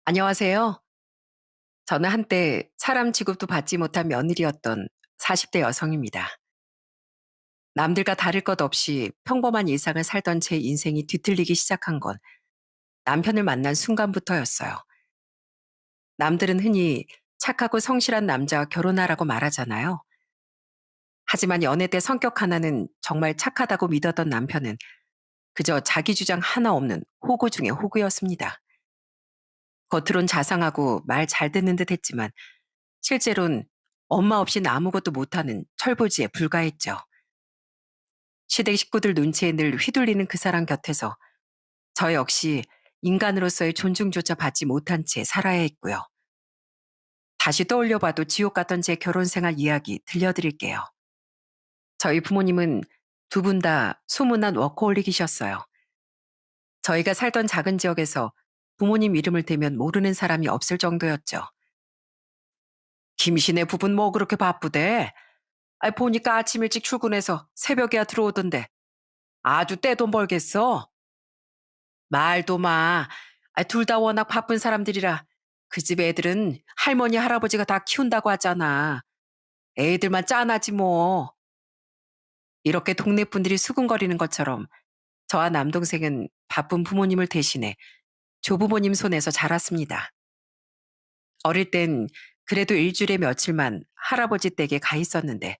안녕하세요. 저는 한때 사람 취급도 받지 못한 며느리였던 40대 여성입니다. 남들과 다를 것 없이 평범한 일상을 살던 제 인생이 뒤틀리기 시작한 건 남편을 만난 순간부터였어요. 남들은 흔히 착하고 성실한 남자와 결혼하라고 말하잖아요. 하지만 연애 때 성격 하나는 정말 착하다고 믿었던 남편은 그저 자기 주장 하나 없는 호구 중의 호구였습니다. 겉으론 자상하고 말 잘 듣는 듯 했지만 실제로는 엄마 없이는 아무것도 못하는 철부지에 불과했죠. 시댁 식구들 눈치에 늘 휘둘리는 그 사람 곁에서 저 역시 인간으로서의 존중조차 받지 못한 채 살아야 했고요. 다시 떠올려봐도 지옥 같던 제 결혼 생활 이야기 들려드릴게요. 저희 부모님은 두 분 다 소문난 워커홀릭이셨어요. 저희가 살던 작은 지역에서 부모님 이름을 대면 모르는 사람이 없을 정도였죠. 김씨네 부분 뭐 그렇게 바쁘대? 보니까 아침 일찍 출근해서 새벽에야 들어오던데 아주 떼돈 벌겠어? 말도 마. 둘 다 워낙 바쁜 사람들이라 그 집 애들은 할머니, 할아버지가 다 키운다고 하잖아. 애들만 짠하지 뭐. 이렇게 동네 분들이 수군거리는 것처럼 저와 남동생은 바쁜 부모님을 대신해 조부모님 손에서 자랐습니다. 어릴 땐 그래도 일주일에 며칠만 할아버지 댁에 가 있었는데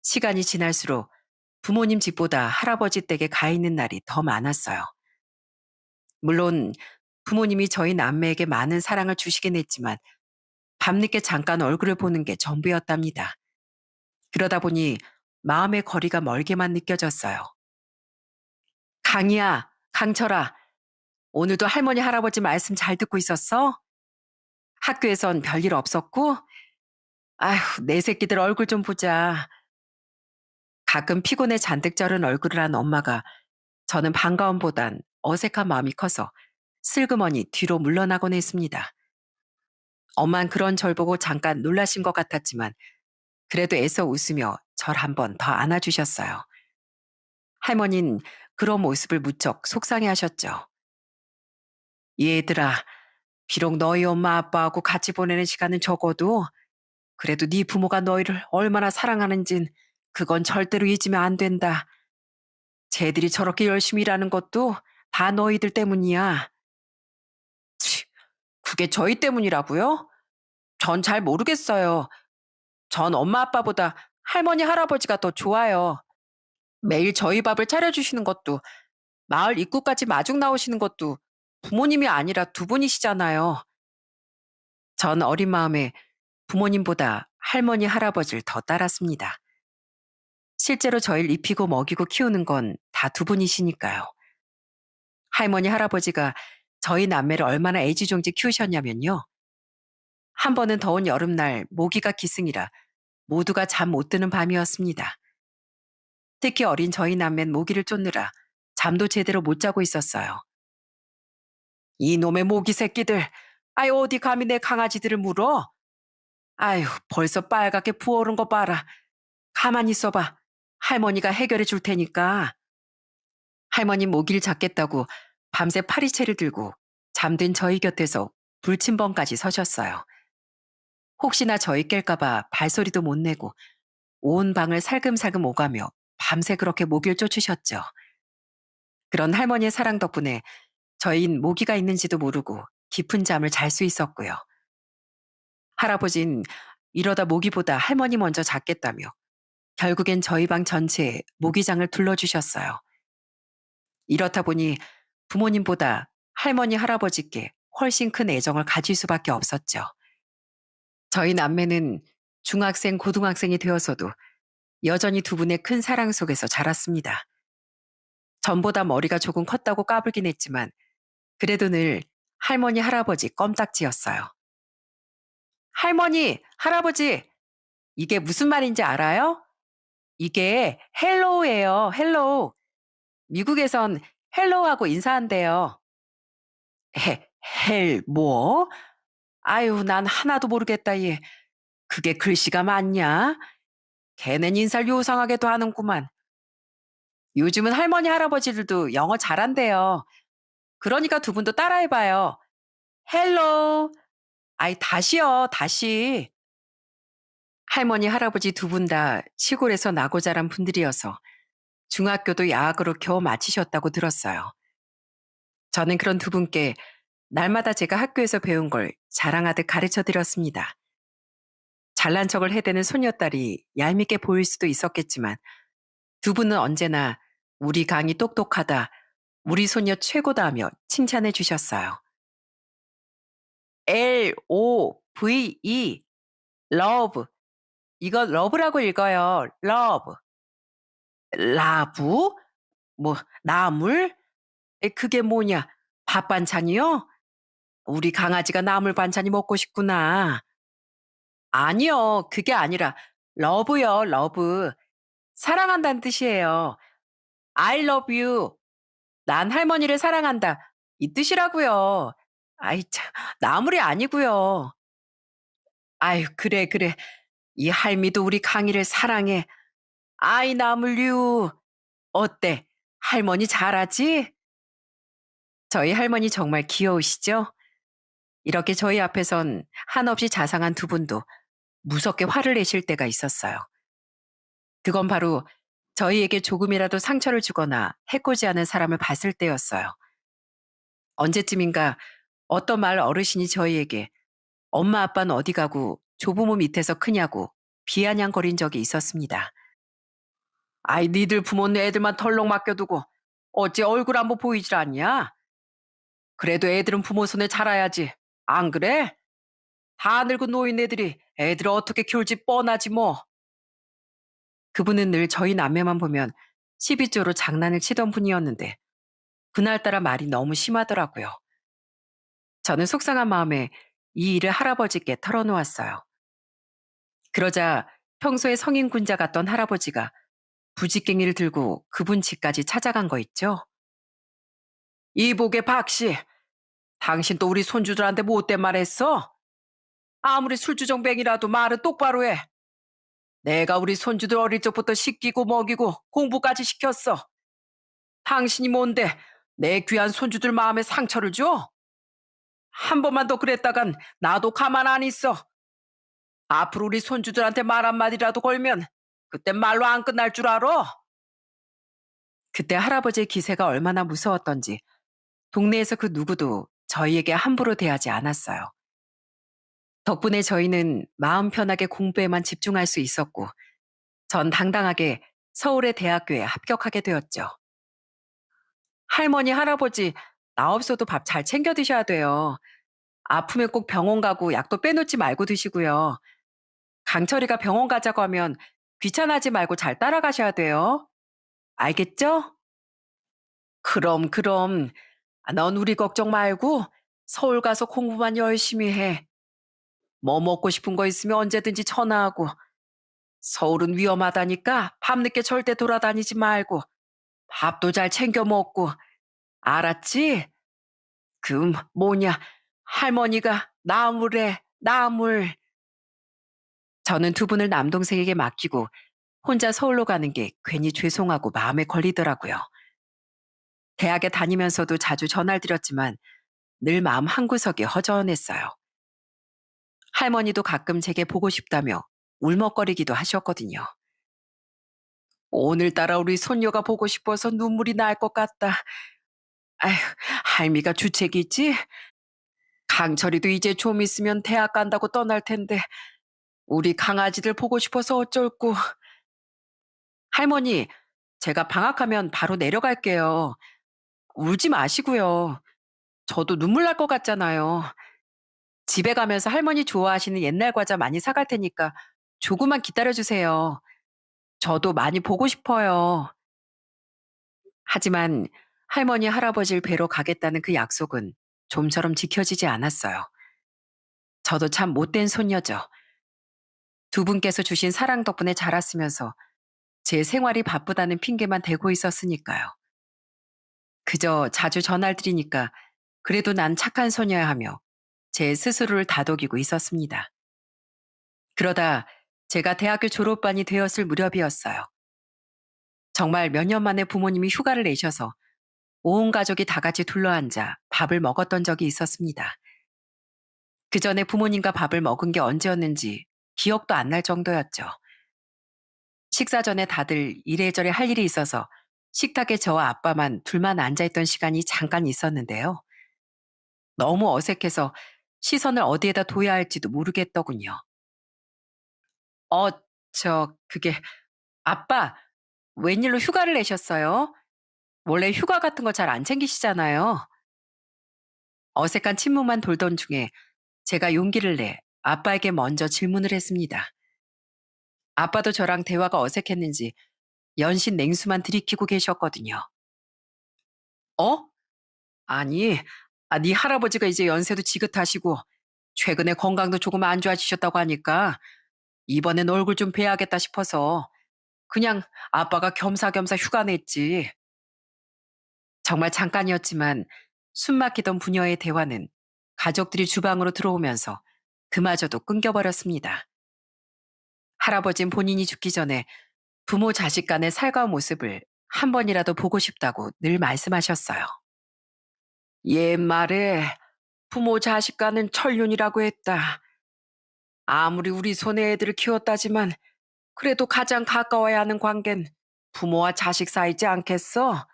시간이 지날수록 부모님 집보다 할아버지 댁에 가 있는 날이 더 많았어요. 물론 부모님이 저희 남매에게 많은 사랑을 주시긴 했지만 밤늦게 잠깐 얼굴을 보는 게 전부였답니다. 그러다 보니 마음의 거리가 멀게만 느껴졌어요. 강이야, 강철아, 오늘도 할머니, 할아버지 말씀 잘 듣고 있었어? 학교에선 별일 없었고? 아휴, 내 새끼들 얼굴 좀 보자. 가끔 피곤해 잔뜩 저른 얼굴을 한 엄마가 저는 반가움보단 어색한 마음이 커서 슬그머니 뒤로 물러나곤 했습니다. 엄만 그런 절 보고 잠깐 놀라신 것 같았지만 그래도 애써 웃으며 절 한 번 더 안아주셨어요. 할머니는 그런 모습을 무척 속상해 하셨죠. 얘들아, 비록 너희 엄마 아빠하고 같이 보내는 시간은 적어도 그래도 네 부모가 너희를 얼마나 사랑하는진 그건 절대로 잊으면 안 된다. 쟤들이 저렇게 열심히 일하는 것도 다 너희들 때문이야. 치, 그게 저희 때문이라고요? 전 잘 모르겠어요. 전 엄마 아빠보다 할머니 할아버지가 더 좋아요. 매일 저희 밥을 차려주시는 것도 마을 입구까지 마중 나오시는 것도 부모님이 아니라 두 분이시잖아요. 전 어린 마음에 부모님보다 할머니, 할아버지를 더 따랐습니다. 실제로 저희를 입히고 먹이고 키우는 건 다 두 분이시니까요. 할머니, 할아버지가 저희 남매를 얼마나 애지중지 키우셨냐면요. 한 번은 더운 여름날 모기가 기승이라 모두가 잠 못 드는 밤이었습니다. 특히 어린 저희 남매는 모기를 쫓느라 잠도 제대로 못 자고 있었어요. 이놈의 모기 새끼들, 아유 어디 감히 내 강아지들을 물어? 아유 벌써 빨갛게 부어오른 거 봐라. 가만히 있어봐. 할머니가 해결해 줄 테니까. 할머니 모기를 잡겠다고 밤새 파리채를 들고 잠든 저희 곁에서 불침번까지 서셨어요. 혹시나 저희 깰까봐 발소리도 못 내고 온 방을 살금살금 오가며 밤새 그렇게 모기를 쫓으셨죠. 그런 할머니의 사랑 덕분에 저희는 모기가 있는지도 모르고 깊은 잠을 잘 수 있었고요. 할아버진 이러다 모기보다 할머니 먼저 잤겠다며 결국엔 저희 방 전체에 모기장을 둘러주셨어요. 이렇다 보니 부모님보다 할머니, 할아버지께 훨씬 큰 애정을 가질 수밖에 없었죠. 저희 남매는 중학생, 고등학생이 되어서도 여전히 두 분의 큰 사랑 속에서 자랐습니다. 전보다 머리가 조금 컸다고 까불긴 했지만 그래도 늘 할머니, 할아버지 껌딱지였어요. 할머니, 할아버지, 이게 무슨 말인지 알아요? 이게 헬로우예요, 헬로우. 미국에선 헬로우하고 인사한대요. 헬, 뭐? 아유, 난 하나도 모르겠다, 얘. 그게 글씨가 맞냐? 걔는 인사를 요상하게도 하는구만. 요즘은 할머니, 할아버지들도 영어 잘한대요. 그러니까 두 분도 따라해봐요. 헬로. 아이, 다시요, 다시. 할머니, 할아버지 두 분 다 시골에서 나고 자란 분들이어서 중학교도 야학으로 겨우 마치셨다고 들었어요. 저는 그런 두 분께 날마다 제가 학교에서 배운 걸 자랑하듯 가르쳐 드렸습니다. 잘난 척을 해대는 소녀딸이 얄밉게 보일 수도 있었겠지만 두 분은 언제나 우리 강이 똑똑하다, 우리 소녀 최고다 하며 칭찬해 주셨어요. LOVE, love. 이거 러브라고 읽어요. love. 라브? 뭐, 나물? 그게 뭐냐? 밥 반찬이요? 우리 강아지가 나물 반찬이 먹고 싶구나. 아니요, 그게 아니라 러브요, 러브. 사랑한다는 뜻이에요. I love you. 난 할머니를 사랑한다. 이 뜻이라고요. 아이 참, 나물이 아니고요. 아유, 그래, 그래. 이 할미도 우리 강이를 사랑해. 아이, 나물류. 어때? 할머니 잘하지? 저희 할머니 정말 귀여우시죠? 이렇게 저희 앞에선 한없이 자상한 두 분도 무섭게 화를 내실 때가 있었어요. 그건 바로 저희에게 조금이라도 상처를 주거나 해코지 하는 사람을 봤을 때였어요. 언제쯤인가 어떤 마을 어르신이 저희에게 엄마 아빠는 어디 가고 조부모 밑에서 크냐고 비아냥거린 적이 있었습니다. 아이, 니들 부모는 애들만 덜렁 맡겨두고 어째 얼굴 한번 보이질 않냐? 그래도 애들은 부모 손에 자라야지. 안 그래? 다 늙은 노인네들이 애들을 어떻게 키울지 뻔하지 뭐. 그분은 늘 저희 남매만 보면 시비조로 장난을 치던 분이었는데 그날따라 말이 너무 심하더라고요. 저는 속상한 마음에 이 일을 할아버지께 털어놓았어요. 그러자 평소에 성인 군자 같던 할아버지가 부지깽이를 들고 그분 집까지 찾아간 거 있죠? 이복의 박씨, 당신 또 우리 손주들한테 못된 말 했어? 아무리 술주정뱅이라도 말은 똑바로 해. 내가 우리 손주들 어릴 적부터 시키고 먹이고 공부까지 시켰어. 당신이 뭔데 내 귀한 손주들 마음에 상처를 줘? 한 번만 더 그랬다간 나도 가만 안 있어. 앞으로 우리 손주들한테 말 한마디라도 걸면 그땐 말로 안 끝날 줄 알아? 그때 할아버지의 기세가 얼마나 무서웠던지 동네에서 그 누구도 저희에게 함부로 대하지 않았어요. 덕분에 저희는 마음 편하게 공부에만 집중할 수 있었고 전 당당하게 서울의 대학교에 합격하게 되었죠. 할머니, 할아버지, 나 없어도 밥 잘 챙겨 드셔야 돼요. 아프면 꼭 병원 가고 약도 빼놓지 말고 드시고요. 강철이가 병원 가자고 하면 귀찮아하지 말고 잘 따라가셔야 돼요. 알겠죠? 그럼, 그럼. 넌 우리 걱정 말고 서울 가서 공부만 열심히 해. 뭐 먹고 싶은 거 있으면 언제든지 전화하고. 서울은 위험하다니까 밤늦게 절대 돌아다니지 말고 밥도 잘 챙겨 먹고. 알았지? 뭐냐. 할머니가 나무래, 나물. 저는 두 분을 남동생에게 맡기고 혼자 서울로 가는 게 괜히 죄송하고 마음에 걸리더라고요. 대학에 다니면서도 자주 전화를 드렸지만 늘 마음 한구석이 허전했어요. 할머니도 가끔 제게 보고 싶다며 울먹거리기도 하셨거든요. 오늘따라 우리 손녀가 보고 싶어서 눈물이 날 것 같다. 아휴, 할미가 주책이지? 강철이도 이제 좀 있으면 대학 간다고 떠날 텐데 우리 강아지들 보고 싶어서 어쩔고. 할머니, 제가 방학하면 바로 내려갈게요. 울지 마시고요. 저도 눈물 날 것 같잖아요. 집에 가면서 할머니 좋아하시는 옛날 과자 많이 사갈 테니까 조금만 기다려주세요. 저도 많이 보고 싶어요. 하지만 할머니, 할아버지를 뵈러 가겠다는 그 약속은 좀처럼 지켜지지 않았어요. 저도 참 못된 손녀죠. 두 분께서 주신 사랑 덕분에 자랐으면서 제 생활이 바쁘다는 핑계만 대고 있었으니까요. 그저 자주 전화를 드리니까 그래도 난 착한 소녀야 하며 제 스스로를 다독이고 있었습니다. 그러다 제가 대학교 졸업반이 되었을 무렵이었어요. 정말 몇 년 만에 부모님이 휴가를 내셔서 온 가족이 다 같이 둘러앉아 밥을 먹었던 적이 있었습니다. 그 전에 부모님과 밥을 먹은 게 언제였는지 기억도 안 날 정도였죠. 식사 전에 다들 이래저래 할 일이 있어서 식탁에 저와 아빠만 둘만 앉아있던 시간이 잠깐 있었는데요. 너무 어색해서 시선을 어디에다 둬야 할지도 모르겠더군요. 어, 그게, 아빠, 웬일로 휴가를 내셨어요? 원래 휴가 같은 거 잘 안 챙기시잖아요. 어색한 침묵만 돌던 중에 제가 용기를 내 아빠에게 먼저 질문을 했습니다. 아빠도 저랑 대화가 어색했는지 연신 냉수만 들이키고 계셨거든요. 어? 아니, 네 할아버지가 이제 연세도 지긋하시고 최근에 건강도 조금 안 좋아지셨다고 하니까 이번엔 얼굴 좀 뵈야겠다 싶어서 그냥 아빠가 겸사겸사 휴가 냈지. 정말 잠깐이었지만 숨막히던 부녀의 대화는 가족들이 주방으로 들어오면서 그마저도 끊겨버렸습니다. 할아버진 본인이 죽기 전에 부모 자식 간의 살가운 모습을 한 번이라도 보고 싶다고 늘 말씀하셨어요. 옛말에 부모 자식 간은 천륜이라고 했다. 아무리 우리 손에 애들을 키웠다지만 그래도 가장 가까워야 하는 관계는 부모와 자식 사이지 않겠어?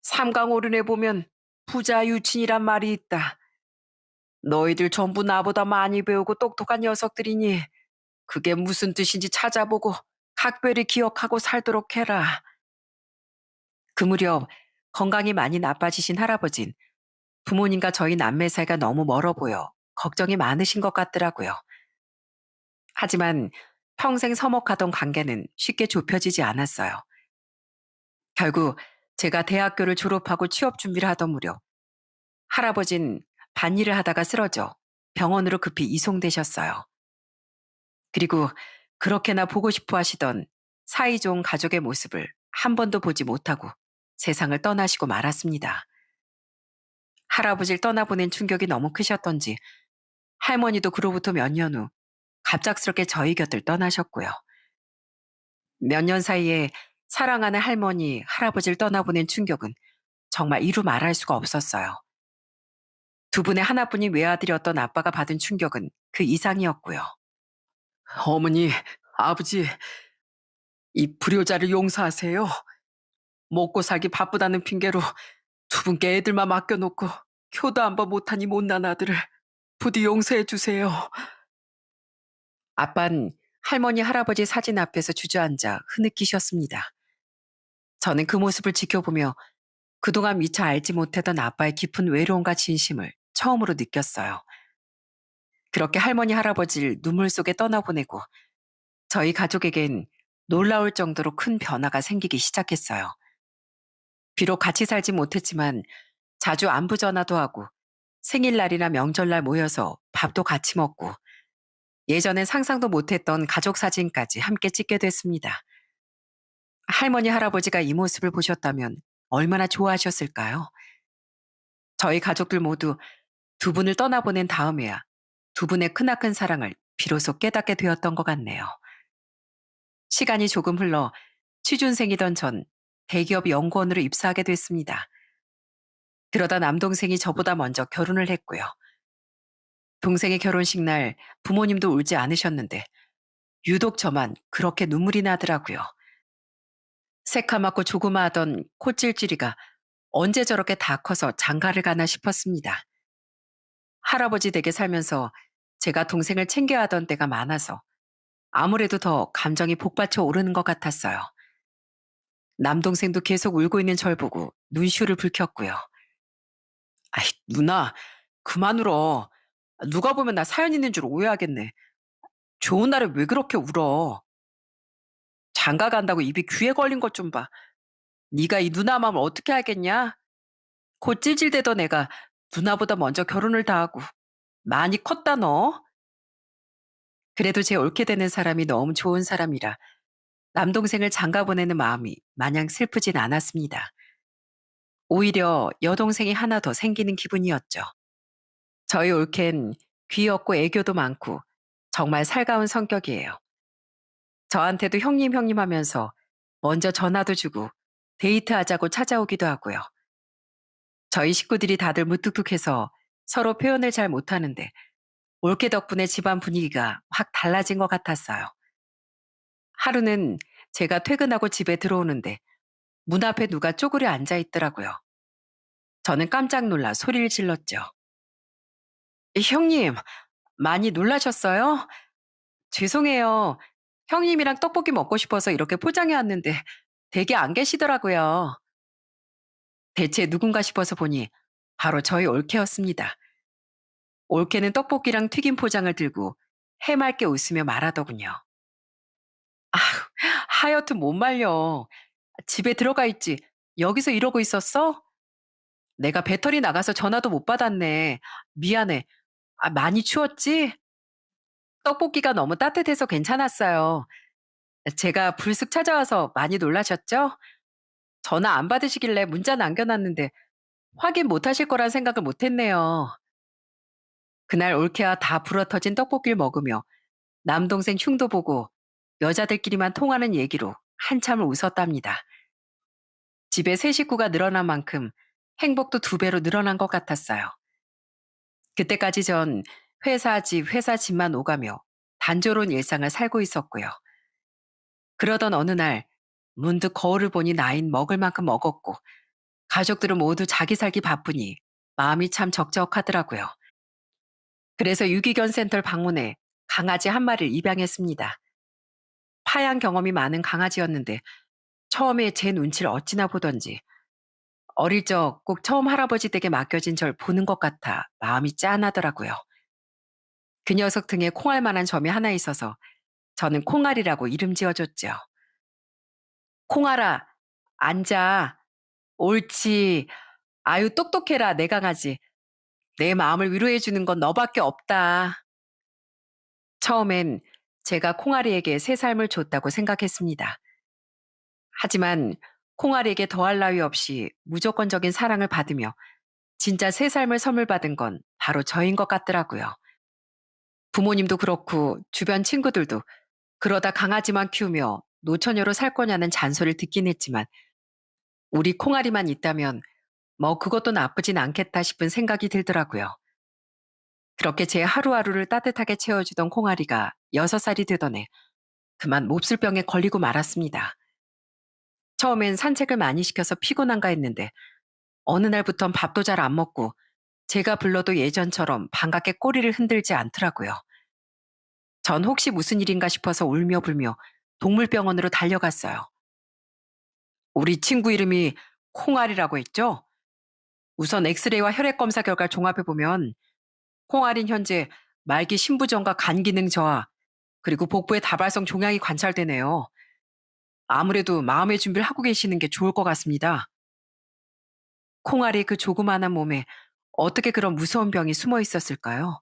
삼강오륜에 보면 부자 유친이란 말이 있다. 너희들 전부 나보다 많이 배우고 똑똑한 녀석들이니 그게 무슨 뜻인지 찾아보고 각별히 기억하고 살도록 해라. 그 무렵 건강이 많이 나빠지신 할아버진 부모님과 저희 남매 사이가 너무 멀어 보여 걱정이 많으신 것 같더라고요. 하지만 평생 서먹하던 관계는 쉽게 좁혀지지 않았어요. 결국 제가 대학교를 졸업하고 취업 준비를 하던 무렵 할아버진 밭일을 하다가 쓰러져 병원으로 급히 이송되셨어요. 그리고 그렇게나 보고 싶어 하시던 사이좋은 가족의 모습을 한 번도 보지 못하고 세상을 떠나시고 말았습니다. 할아버지를 떠나보낸 충격이 너무 크셨던지 할머니도 그로부터 몇 년 후 갑작스럽게 저희 곁을 떠나셨고요. 몇 년 사이에 사랑하는 할머니, 할아버지를 떠나보낸 충격은 정말 이루 말할 수가 없었어요. 두 분의 하나뿐인 외아들이었던 아빠가 받은 충격은 그 이상이었고요. 어머니, 아버지, 이 불효자를 용서하세요. 먹고 살기 바쁘다는 핑계로 두 분께 애들만 맡겨놓고 효도 한 번 못하니 못난 아들을 부디 용서해 주세요. 아빤 할머니, 할아버지 사진 앞에서 주저앉아 흐느끼셨습니다. 저는 그 모습을 지켜보며 그동안 미처 알지 못했던 아빠의 깊은 외로움과 진심을 처음으로 느꼈어요. 그렇게 할머니, 할아버지를 눈물 속에 떠나보내고 저희 가족에겐 놀라울 정도로 큰 변화가 생기기 시작했어요. 비록 같이 살지 못했지만 자주 안부 전화도 하고 생일날이나 명절날 모여서 밥도 같이 먹고 예전엔 상상도 못했던 가족 사진까지 함께 찍게 됐습니다. 할머니, 할아버지가 이 모습을 보셨다면 얼마나 좋아하셨을까요? 저희 가족들 모두 두 분을 떠나보낸 다음에야 두 분의 크나큰 사랑을 비로소 깨닫게 되었던 것 같네요. 시간이 조금 흘러 취준생이던 전 대기업 연구원으로 입사하게 됐습니다. 그러다 남동생이 저보다 먼저 결혼을 했고요. 동생의 결혼식 날 부모님도 울지 않으셨는데 유독 저만 그렇게 눈물이 나더라고요. 새카맣고 조그마하던 콧질질이가 언제 저렇게 다 커서 장가를 가나 싶었습니다. 할아버지 댁에 살면서 제가 동생을 챙겨야 하던 때가 많아서 아무래도 더 감정이 복받쳐 오르는 것 같았어요. 남동생도 계속 울고 있는 절 보고 눈시울을 붉혔고요. 아이, 누나, 그만 울어. 누가 보면 나 사연 있는 줄 오해하겠네. 좋은 날에 왜 그렇게 울어? 장가 간다고 입이 귀에 걸린 것 좀 봐. 네가 이 누나 마음을 어떻게 알겠냐? 곧 찔찔대던 애가 누나보다 먼저 결혼을 다 하고 많이 컸다 너. 그래도 제 옳게 되는 사람이 너무 좋은 사람이라 남동생을 장가 보내는 마음이 마냥 슬프진 않았습니다. 오히려 여동생이 하나 더 생기는 기분이었죠. 저희 올케는 귀엽고 애교도 많고 정말 살가운 성격이에요. 저한테도 형님 형님 하면서 먼저 전화도 주고 데이트하자고 찾아오기도 하고요. 저희 식구들이 다들 무뚝뚝해서 서로 표현을 잘 못하는데 올케 덕분에 집안 분위기가 확 달라진 것 같았어요. 하루는 제가 퇴근하고 집에 들어오는데 문 앞에 누가 쪼그려 앉아 있더라고요. 저는 깜짝 놀라 소리를 질렀죠. 형님, 많이 놀라셨어요? 죄송해요. 형님이랑 떡볶이 먹고 싶어서 이렇게 포장해 왔는데 댁에 안 계시더라고요. 대체 누군가 싶어서 보니 바로 저희 올케였습니다. 올케는 떡볶이랑 튀김 포장을 들고 해맑게 웃으며 말하더군요. 아, 하여튼 못 말려. 집에 들어가 있지. 여기서 이러고 있었어? 내가 배터리 나가서 전화도 못 받았네. 미안해. 많이 추웠지? 떡볶이가 너무 따뜻해서 괜찮았어요. 제가 불쑥 찾아와서 많이 놀라셨죠? 전화 안 받으시길래 문자 남겨놨는데 확인 못 하실 거란 생각을 못 했네요. 그날 올케와 다 불어터진 떡볶이를 먹으며 남동생 흉도 보고 여자들끼리만 통하는 얘기로 한참을 웃었답니다. 집에 새 식구가 늘어난 만큼 행복도 두 배로 늘어난 것 같았어요. 그때까지 전 회사 집, 회사 집만 오가며 단조로운 일상을 살고 있었고요. 그러던 어느 날 문득 거울을 보니 나인 먹을 만큼 먹었고 가족들은 모두 자기 살기 바쁘니 마음이 참 적적하더라고요. 그래서 유기견 센터를 방문해 강아지 한 마리를 입양했습니다. 파양 경험이 많은 강아지였는데 처음에 제 눈치를 어찌나 보던지 어릴 적 꼭 처음 할아버지 댁에 맡겨진 절 보는 것 같아 마음이 짠하더라고요. 그 녀석 등에 콩알 만한 점이 하나 있어서 저는 콩알이라고 이름 지어줬죠. 콩알아, 앉아. 옳지. 아유, 똑똑해라, 내 강아지. 내 마음을 위로해주는 건 너밖에 없다. 처음엔 제가 콩알이에게 새 삶을 줬다고 생각했습니다. 하지만 콩알이에게 더할 나위 없이 무조건적인 사랑을 받으며 진짜 새 삶을 선물 받은 건 바로 저인 것 같더라고요. 부모님도 그렇고 주변 친구들도 그러다 강아지만 키우며 노처녀로 살 거냐는 잔소리를 듣긴 했지만 우리 콩알이만 있다면 뭐 그것도 나쁘진 않겠다 싶은 생각이 들더라고요. 그렇게 제 하루하루를 따뜻하게 채워주던 콩알이가 6살이 되던 해 그만 몹쓸병에 걸리고 말았습니다. 처음엔 산책을 많이 시켜서 피곤한가 했는데 어느 날부턴 밥도 잘 안 먹고 제가 불러도 예전처럼 반갑게 꼬리를 흔들지 않더라고요. 전 혹시 무슨 일인가 싶어서 울며 불며 동물병원으로 달려갔어요. 우리 친구 이름이 콩알이라고 했죠? 우선 엑스레이와 혈액 검사 결과를 종합해보면 콩알인 현재 말기 신부전과 간 기능 저하, 그리고 복부에 다발성 종양이 관찰되네요. 아무래도 마음의 준비를 하고 계시는 게 좋을 것 같습니다. 콩알이 그 조그마한 몸에 어떻게 그런 무서운 병이 숨어 있었을까요?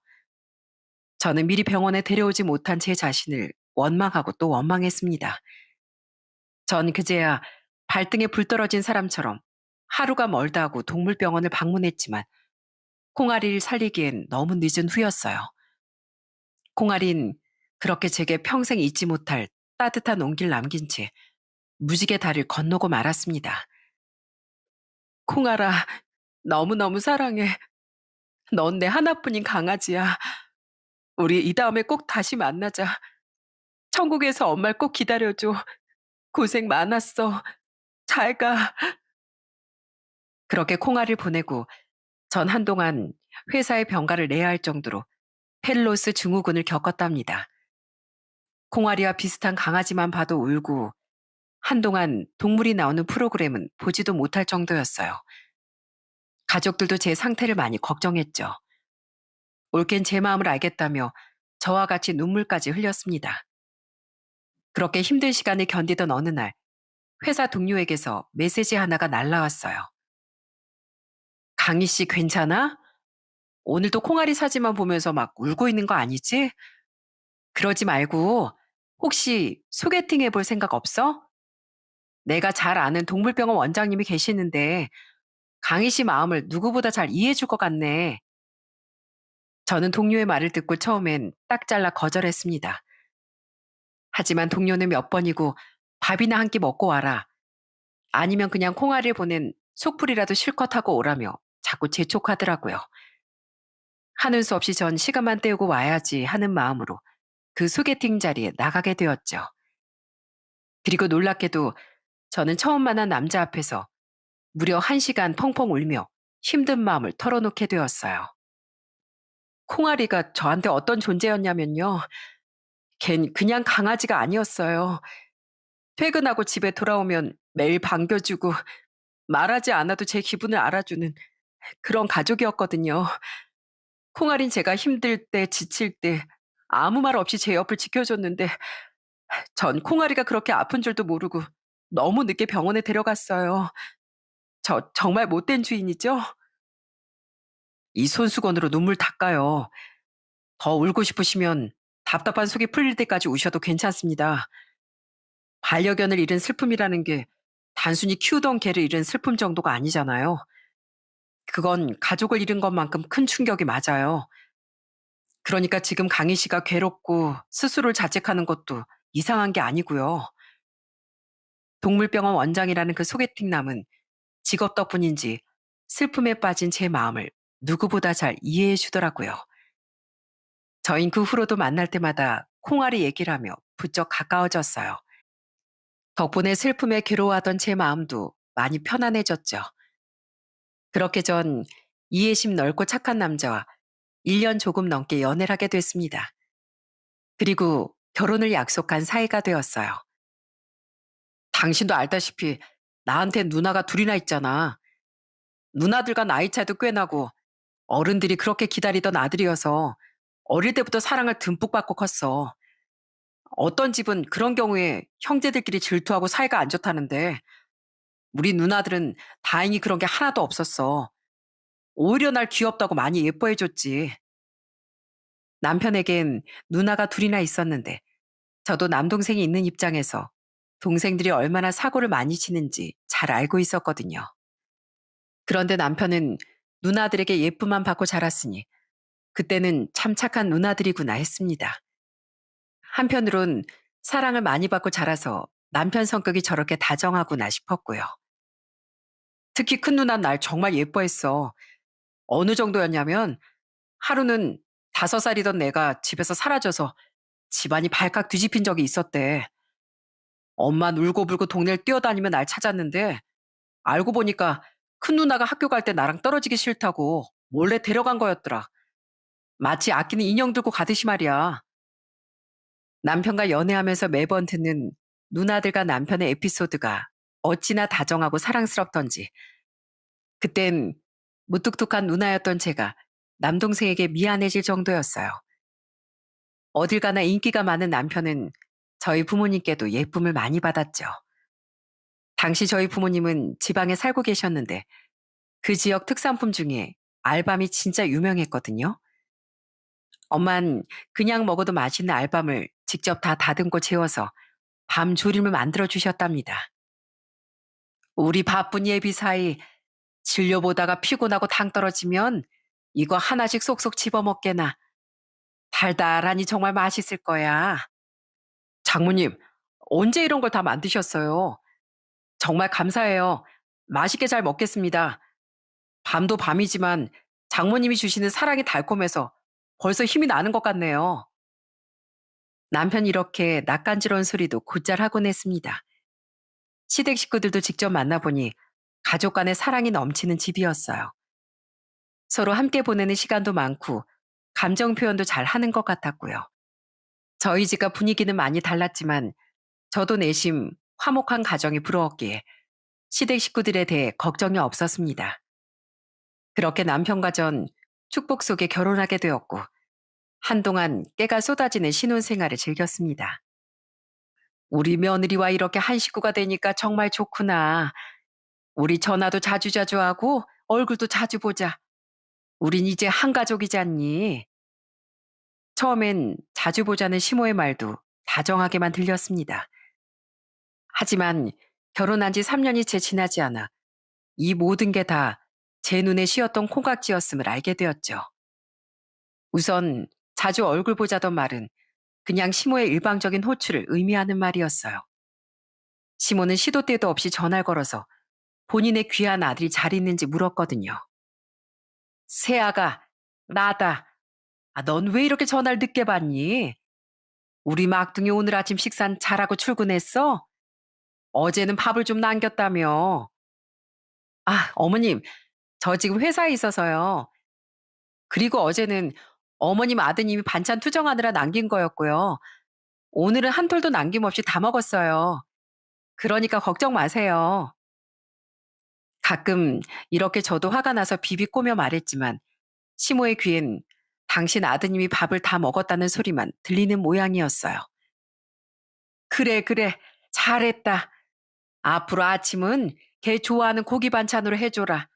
저는 미리 병원에 데려오지 못한 제 자신을 원망하고 또 원망했습니다. 전 그제야 발등에 불 떨어진 사람처럼 하루가 멀다 하고 동물병원을 방문했지만 콩알이를 살리기엔 너무 늦은 후였어요. 콩알인 그렇게 제게 평생 잊지 못할 따뜻한 온기를 남긴 채 무지개 다리를 건너고 말았습니다. 콩알아, 너무너무 사랑해. 넌 내 하나뿐인 강아지야. 우리 이 다음에 꼭 다시 만나자. 천국에서 엄마를 꼭 기다려줘. 고생 많았어. 잘 가. 그렇게 콩알을 보내고 전 한동안 회사의 병가를 내야 할 정도로 펠로스 증후군을 겪었답니다. 콩알이와 비슷한 강아지만 봐도 울고 한동안 동물이 나오는 프로그램은 보지도 못할 정도였어요. 가족들도 제 상태를 많이 걱정했죠. 올케는 제 마음을 알겠다며 저와 같이 눈물까지 흘렸습니다. 그렇게 힘든 시간을 견디던 어느 날 회사 동료에게서 메시지 하나가 날라왔어요. 강희 씨 괜찮아? 오늘도 콩알이 사진만 보면서 막 울고 있는 거 아니지? 그러지 말고 혹시 소개팅 해볼 생각 없어? 내가 잘 아는 동물병원 원장님이 계시는데 강희 씨 마음을 누구보다 잘 이해해 줄 것 같네. 저는 동료의 말을 듣고 처음엔 딱 잘라 거절했습니다. 하지만 동료는 몇 번이고 밥이나 한 끼 먹고 와라. 아니면 그냥 콩알을 보낸 속풀이라도 실컷 하고 오라며 자꾸 재촉하더라고요. 하는 수 없이 전 시간만 때우고 와야지 하는 마음으로 그 소개팅 자리에 나가게 되었죠. 그리고 놀랍게도 저는 처음 만난 남자 앞에서 무려 1시간 펑펑 울며 힘든 마음을 털어놓게 되었어요. 콩아리가 저한테 어떤 존재였냐면요. 걘 그냥 강아지가 아니었어요. 퇴근하고 집에 돌아오면 매일 반겨주고 말하지 않아도 제 기분을 알아주는 그런 가족이었거든요. 콩아린 제가 힘들 때, 지칠 때 아무 말 없이 제 옆을 지켜줬는데 전 콩아리가 그렇게 아픈 줄도 모르고 너무 늦게 병원에 데려갔어요. 저 정말 못된 주인이죠? 이 손수건으로 눈물 닦아요. 더 울고 싶으시면 답답한 속이 풀릴 때까지 우셔도 괜찮습니다. 반려견을 잃은 슬픔이라는 게 단순히 키우던 개를 잃은 슬픔 정도가 아니잖아요. 그건 가족을 잃은 것만큼 큰 충격이 맞아요. 그러니까 지금 강희 씨가 괴롭고 스스로를 자책하는 것도 이상한 게 아니고요. 동물병원 원장이라는 그 소개팅남은 직업 덕분인지 슬픔에 빠진 제 마음을 누구보다 잘 이해해 주더라고요. 저흰 그 후로도 만날 때마다 콩알이 얘기를 하며 부쩍 가까워졌어요. 덕분에 슬픔에 괴로워하던 제 마음도 많이 편안해졌죠. 그렇게 전 이해심 넓고 착한 남자와 1년 조금 넘게 연애를 하게 됐습니다. 그리고 결혼을 약속한 사이가 되었어요. 당신도 알다시피 나한테 누나가 둘이나 있잖아. 누나들과 나이 차이도 꽤 나고 어른들이 그렇게 기다리던 아들이어서 어릴 때부터 사랑을 듬뿍 받고 컸어. 어떤 집은 그런 경우에 형제들끼리 질투하고 사이가 안 좋다는데 우리 누나들은 다행히 그런 게 하나도 없었어. 오히려 날 귀엽다고 많이 예뻐해줬지. 남편에겐 누나가 둘이나 있었는데 저도 남동생이 있는 입장에서 동생들이 얼마나 사고를 많이 치는지 잘 알고 있었거든요. 그런데 남편은 누나들에게 예쁨만 받고 자랐으니 그때는 참 착한 누나들이구나 했습니다. 한편으론 사랑을 많이 받고 자라서 남편 성격이 저렇게 다정하구나 싶었고요. 특히 큰 누나 날 정말 예뻐했어. 어느 정도였냐면 하루는 5살이던 내가 집에서 사라져서 집안이 발칵 뒤집힌 적이 있었대. 엄마 울고불고 동네를 뛰어다니며 날 찾았는데 알고 보니까 큰 누나가 학교 갈 때 나랑 떨어지기 싫다고 몰래 데려간 거였더라. 마치 아끼는 인형 들고 가듯이 말이야. 남편과 연애하면서 매번 듣는 누나들과 남편의 에피소드가 어찌나 다정하고 사랑스럽던지 그땐 무뚝뚝한 누나였던 제가 남동생에게 미안해질 정도였어요. 어딜 가나 인기가 많은 남편은 저희 부모님께도 예쁨을 많이 받았죠. 당시 저희 부모님은 지방에 살고 계셨는데 그 지역 특산품 중에 알밤이 진짜 유명했거든요. 엄만 그냥 먹어도 맛있는 알밤을 직접 다 다듬고 재워서 밤 조림을 만들어 주셨답니다. 우리 바쁜 예비 사이 진료보다가 피곤하고 당 떨어지면 이거 하나씩 쏙쏙 집어먹게나. 달달하니 정말 맛있을 거야. 장모님, 언제 이런 걸 다 만드셨어요? 정말 감사해요. 맛있게 잘 먹겠습니다. 밤도 밤이지만 장모님이 주시는 사랑이 달콤해서 벌써 힘이 나는 것 같네요. 남편이 이렇게 낯간지러운 소리도 곧잘 하곤 했습니다. 시댁 식구들도 직접 만나보니 가족 간의 사랑이 넘치는 집이었어요. 서로 함께 보내는 시간도 많고 감정 표현도 잘 하는 것 같았고요. 저희 집과 분위기는 많이 달랐지만 저도 내심 화목한 가정이 부러웠기에 시댁 식구들에 대해 걱정이 없었습니다. 그렇게 남편과 전 축복 속에 결혼하게 되었고 한동안 깨가 쏟아지는 신혼생활을 즐겼습니다. 우리 며느리와 이렇게 한 식구가 되니까 정말 좋구나. 우리 전화도 자주자주 하고 얼굴도 자주 보자. 우린 이제 한 가족이잖니. 처음엔 자주 보자는 시모의 말도 다정하게만 들렸습니다. 하지만 결혼한 지 3년이 채 지나지 않아 이 모든 게 다 제 눈에 씌었던 콩깍지였음을 알게 되었죠. 우선 자주 얼굴 보자던 말은 그냥 시모의 일방적인 호출을 의미하는 말이었어요. 시모는 시도 때도 없이 전화를 걸어서 본인의 귀한 아들이 잘 있는지 물었거든요. 새아가, 나다. 넌 왜 이렇게 전화를 늦게 받니? 우리 막둥이 오늘 아침 식사는 잘하고 출근했어? 어제는 밥을 좀 남겼다며. 어머님, 저 지금 회사에 있어서요. 그리고 어제는 어머님 아드님이 반찬 투정하느라 남긴 거였고요. 오늘은 한 톨도 남김없이 다 먹었어요. 그러니까 걱정 마세요. 가끔 이렇게 저도 화가 나서 비비꼬며 말했지만 시모의 귀엔 당신 아드님이 밥을 다 먹었다는 소리만 들리는 모양이었어요. 그래, 그래. 잘했다. 앞으로 아침은 걔 좋아하는 고기 반찬으로 해줘라.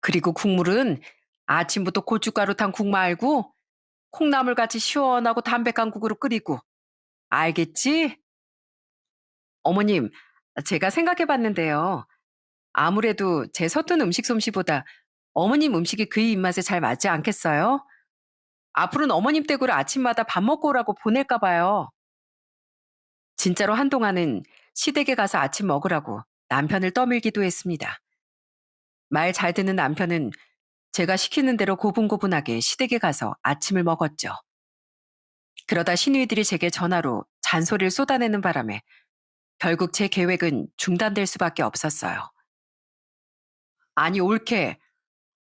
그리고 국물은 아침부터 고춧가루탕 국 말고 콩나물같이 시원하고 담백한 국으로 끓이고. 알겠지? 어머님, 제가 생각해 봤는데요. 아무래도 제 서툰 음식 솜씨보다 어머님 음식이 그의 입맛에 잘 맞지 않겠어요? 앞으로는 어머님 댁으로 아침마다 밥 먹고 오라고 보낼까 봐요. 진짜로 한동안은 시댁에 가서 아침 먹으라고 남편을 떠밀기도 했습니다. 말 잘 듣는 남편은 제가 시키는 대로 고분고분하게 시댁에 가서 아침을 먹었죠. 그러다 시누이들이 제게 전화로 잔소리를 쏟아내는 바람에 결국 제 계획은 중단될 수밖에 없었어요. 아니, 올케.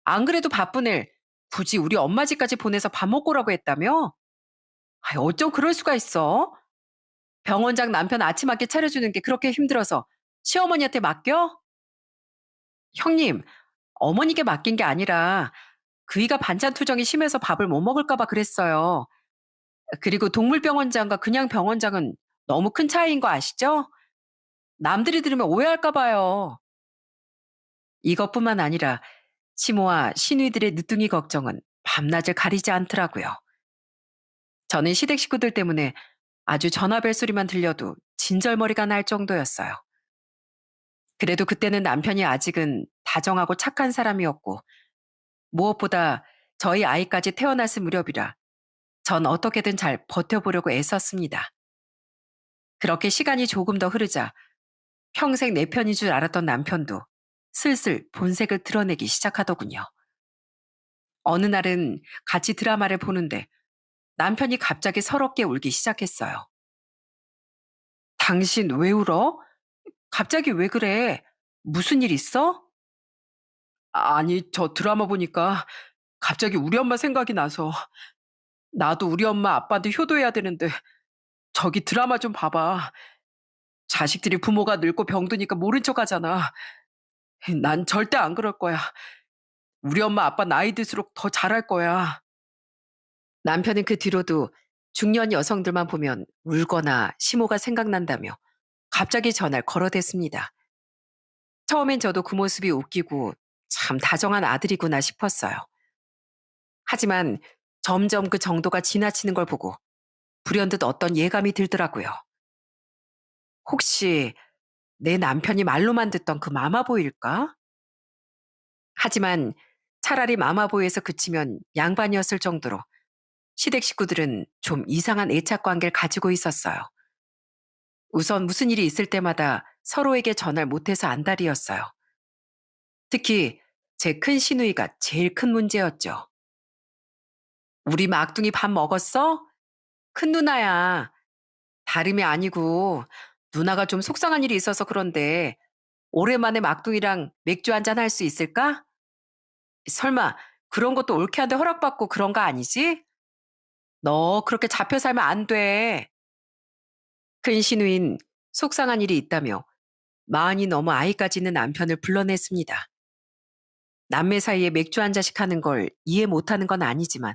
안 그래도 바쁜 일 굳이 우리 엄마 집까지 보내서 밥 먹고 오라고 했다며? 어쩜 그럴 수가 있어? 병원장 남편 아침 한 끼 차려주는 게 그렇게 힘들어서 시어머니한테 맡겨? 형님, 어머니께 맡긴 게 아니라 그이가 반찬 투정이 심해서 밥을 못 먹을까 봐 그랬어요. 그리고 동물병원장과 그냥 병원장은 너무 큰 차이인 거 아시죠? 남들이 들으면 오해할까 봐요. 이것뿐만 아니라 시모와 시누이들의 늦둥이 걱정은 밤낮을 가리지 않더라고요. 저는 시댁 식구들 때문에 아주 전화벨 소리만 들려도 진절머리가 날 정도였어요. 그래도 그때는 남편이 아직은 다정하고 착한 사람이었고 무엇보다 저희 아이까지 태어났을 무렵이라 전 어떻게든 잘 버텨보려고 애썼습니다. 그렇게 시간이 조금 더 흐르자 평생 내 편인 줄 알았던 남편도 슬슬 본색을 드러내기 시작하더군요. 어느 날은 같이 드라마를 보는데 남편이 갑자기 서럽게 울기 시작했어요. 당신 왜 울어? 갑자기 왜 그래? 무슨 일 있어? 아니, 저 드라마 보니까 갑자기 우리 엄마 생각이 나서 나도 우리 엄마 아빠한테 효도해야 되는데 저기 드라마 좀 봐봐. 자식들이 부모가 늙고 병드니까 모른 척 하잖아. 난 절대 안 그럴 거야. 우리 엄마 아빠 나이 들수록 더 잘할 거야. 남편은 그 뒤로도 중년 여성들만 보면 울거나 시모가 생각난다며 갑자기 전화를 걸어댔습니다. 처음엔 저도 그 모습이 웃기고 참 다정한 아들이구나 싶었어요. 하지만 점점 그 정도가 지나치는 걸 보고 불현듯 어떤 예감이 들더라고요. 혹시 내 남편이 말로만 듣던 그 마마보이일까? 하지만 차라리 마마보이에서 그치면 양반이었을 정도로 시댁 식구들은 좀 이상한 애착 관계를 가지고 있었어요. 우선 무슨 일이 있을 때마다 서로에게 전화를 못해서 안달이었어요. 특히 제 큰 시누이가 제일 큰 문제였죠. 우리 막둥이 밥 먹었어? 큰 누나야. 다름이 아니고 누나가 좀 속상한 일이 있어서 그런데 오랜만에 막둥이랑 맥주 한잔 할 수 있을까? 설마 그런 것도 올케한테 허락받고 그런 거 아니지? 너 그렇게 잡혀 살면 안 돼. 큰 시누인 속상한 일이 있다며 마흔이 넘어 아이까지 있는 남편을 불러냈습니다. 남매 사이에 맥주 한 잔씩 하는 걸 이해 못하는 건 아니지만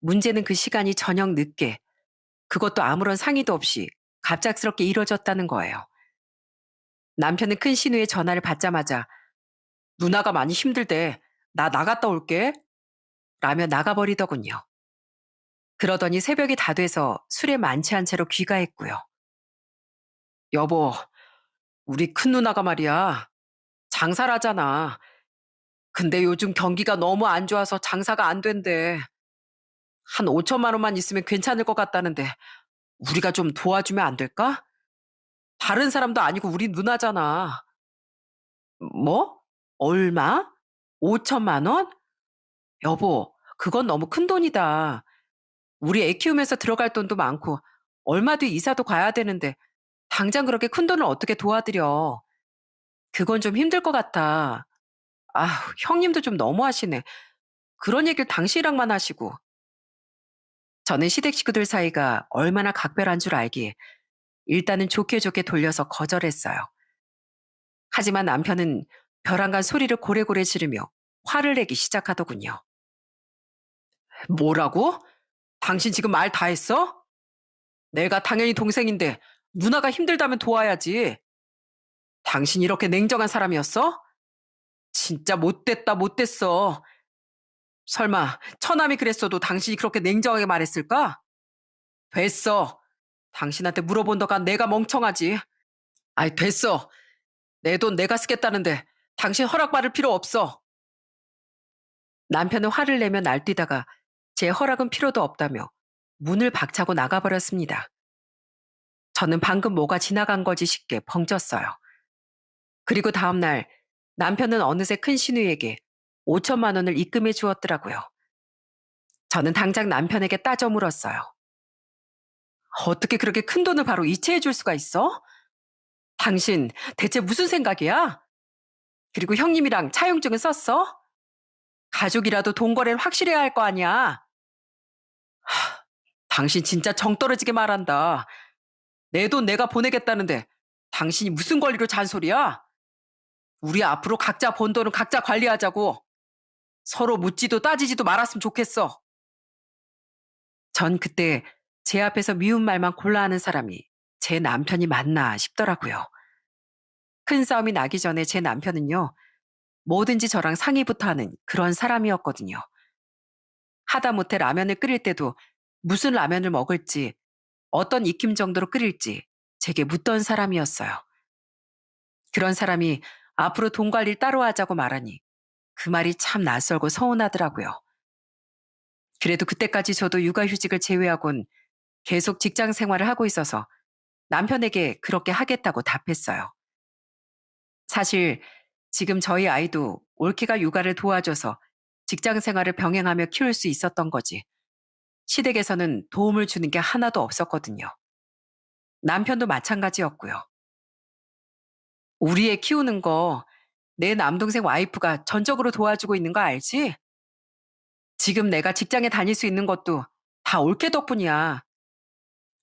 문제는 그 시간이 저녁 늦게 그것도 아무런 상의도 없이 갑작스럽게 이뤄졌다는 거예요. 남편은 큰 시누의 전화를 받자마자 누나가 많이 힘들대. 나 나갔다 올게. 라며 나가버리더군요. 그러더니 새벽이 다 돼서 술에 만취한 채로 귀가했고요. 여보, 우리 큰 누나가 말이야. 장사를 하잖아. 근데 요즘 경기가 너무 안 좋아서 장사가 안 된대. 한 5천만 원만 있으면 괜찮을 것 같다는데 우리가 좀 도와주면 안 될까? 다른 사람도 아니고 우리 누나잖아. 뭐? 얼마? 5천만 원? 여보, 그건 너무 큰 돈이다. 우리 애 키우면서 들어갈 돈도 많고 얼마 뒤 이사도 가야 되는데 당장 그렇게 큰 돈을 어떻게 도와드려. 그건 좀 힘들 것 같아. 아휴, 형님도 좀 너무하시네. 그런 얘기를 당신이랑만 하시고. 저는 시댁 식구들 사이가 얼마나 각별한 줄 알기에 일단은 좋게 좋게 돌려서 거절했어요. 하지만 남편은 벼랑간 소리를 고래고래 지르며 화를 내기 시작하더군요. 뭐라고? 당신 지금 말 다 했어? 내가 당연히 동생인데 누나가 힘들다면 도와야지. 당신 이렇게 냉정한 사람이었어? 진짜 못됐다 못됐어. 설마 처남이 그랬어도 당신이 그렇게 냉정하게 말했을까? 됐어. 당신한테 물어본다가 내가 멍청하지. 아이 됐어. 내 돈 내가 쓰겠다는데 당신 허락받을 필요 없어. 남편은 화를 내며 날뛰다가 제 허락은 필요도 없다며 문을 박차고 나가버렸습니다. 저는 방금 뭐가 지나간 거지 싶게 벙쪘어요. 그리고 다음날 남편은 어느새 큰 시누이에게 5천만 원을 입금해 주었더라고요. 저는 당장 남편에게 따져 물었어요. 어떻게 그렇게 큰 돈을 바로 이체해 줄 수가 있어? 당신 대체 무슨 생각이야? 그리고 형님이랑 차용증은 썼어? 가족이라도 돈 거래는 확실해야 할 거 아니야. 당신 진짜 정 떨어지게 말한다. 내 돈 내가 보내겠다는데 당신이 무슨 권리로 잔소리야? 우리 앞으로 각자 번 돈은 각자 관리하자고. 서로 묻지도 따지지도 말았으면 좋겠어. 전 그때 제 앞에서 미운 말만 골라 하는 사람이 제 남편이 맞나 싶더라고요. 큰 싸움이 나기 전에 제 남편은요, 뭐든지 저랑 상의부터 하는 그런 사람이었거든요. 하다못해 라면을 끓일 때도 무슨 라면을 먹을지, 어떤 익힘 정도로 끓일지 제게 묻던 사람이었어요. 그런 사람이 앞으로 돈 관리를 따로 하자고 말하니 그 말이 참 낯설고 서운하더라고요. 그래도 그때까지 저도 육아휴직을 제외하곤 계속 직장 생활을 하고 있어서 남편에게 그렇게 하겠다고 답했어요. 사실 지금 저희 아이도 올케가 육아를 도와줘서 직장 생활을 병행하며 키울 수 있었던 거지. 시댁에서는 도움을 주는 게 하나도 없었거든요. 남편도 마찬가지였고요. 우리 애 키우는 거 내 남동생 와이프가 전적으로 도와주고 있는 거 알지? 지금 내가 직장에 다닐 수 있는 것도 다 올케 덕분이야.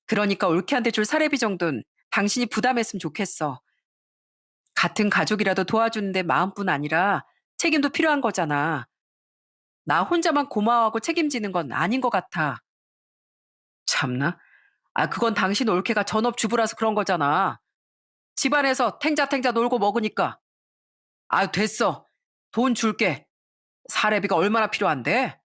그러니까 올케한테 줄 사례비 정도는 당신이 부담했으면 좋겠어. 같은 가족이라도 도와주는데 마음뿐 아니라 책임도 필요한 거잖아. 나 혼자만 고마워하고 책임지는 건 아닌 것 같아. 참나? 아, 그건 당신 올케가 전업주부라서 그런 거잖아. 집안에서 탱자탱자 놀고 먹으니까. 아, 됐어. 돈 줄게. 사례비가 얼마나 필요한데?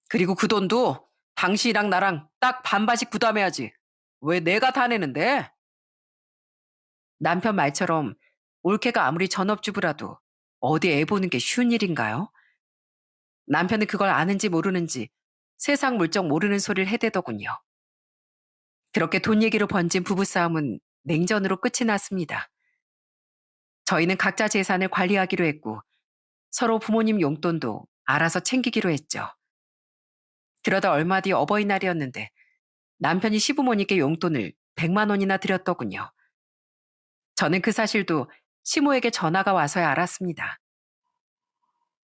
그리고 그 돈도 당신이랑 나랑 딱 반반씩 부담해야지. 왜 내가 다 내는데? 남편 말처럼 올케가 아무리 전업주부라도 어디 애 보는 게 쉬운 일인가요? 남편은 그걸 아는지 모르는지 세상 물정 모르는 소리를 해대더군요. 그렇게 돈 얘기로 번진 부부싸움은 냉전으로 끝이 났습니다. 저희는 각자 재산을 관리하기로 했고 서로 부모님 용돈도 알아서 챙기기로 했죠. 그러다 얼마 뒤 어버이날이었는데 남편이 시부모님께 용돈을 100만 원이나 드렸더군요. 저는 그 사실도 시모에게 전화가 와서야 알았습니다.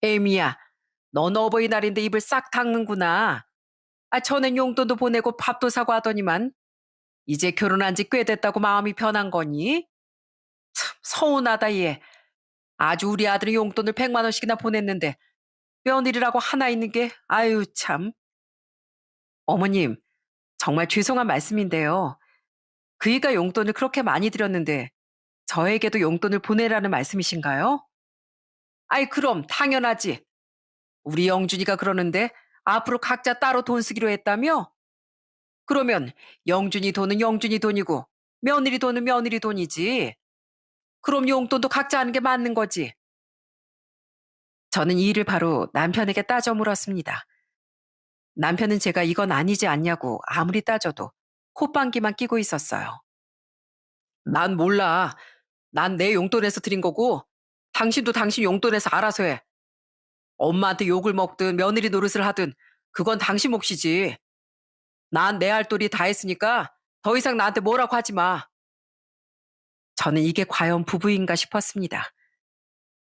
에미야, 넌 어버이날인데 입을 싹 닦는구나. 아, 전엔 용돈도 보내고 밥도 사고 하더니만 이제 결혼한 지 꽤 됐다고 마음이 변한 거니? 참 서운하다 얘. 아주 우리 아들이 용돈을 100만 원씩이나 보냈는데 며느리라고 하나 있는 게 아유 참. 어머님, 정말 죄송한 말씀인데요. 그이가 용돈을 그렇게 많이 드렸는데 저에게도 용돈을 보내라는 말씀이신가요? 아이 그럼 당연하지. 우리 영준이가 그러는데 앞으로 각자 따로 돈 쓰기로 했다며? 그러면 영준이 돈은 영준이 돈이고 며느리 돈은 며느리 돈이지. 그럼 용돈도 각자 하는 게 맞는 거지. 저는 이 일을 바로 남편에게 따져 물었습니다. 남편은 제가 이건 아니지 않냐고 아무리 따져도 콧방귀만 끼고 있었어요. 난 몰라. 난 내 용돈에서 드린 거고 당신도 당신 용돈에서 알아서 해. 엄마한테 욕을 먹든 며느리 노릇을 하든 그건 당신 몫이지. 난 내 할 도리 다 했으니까 더 이상 나한테 뭐라고 하지 마. 저는 이게 과연 부부인가 싶었습니다.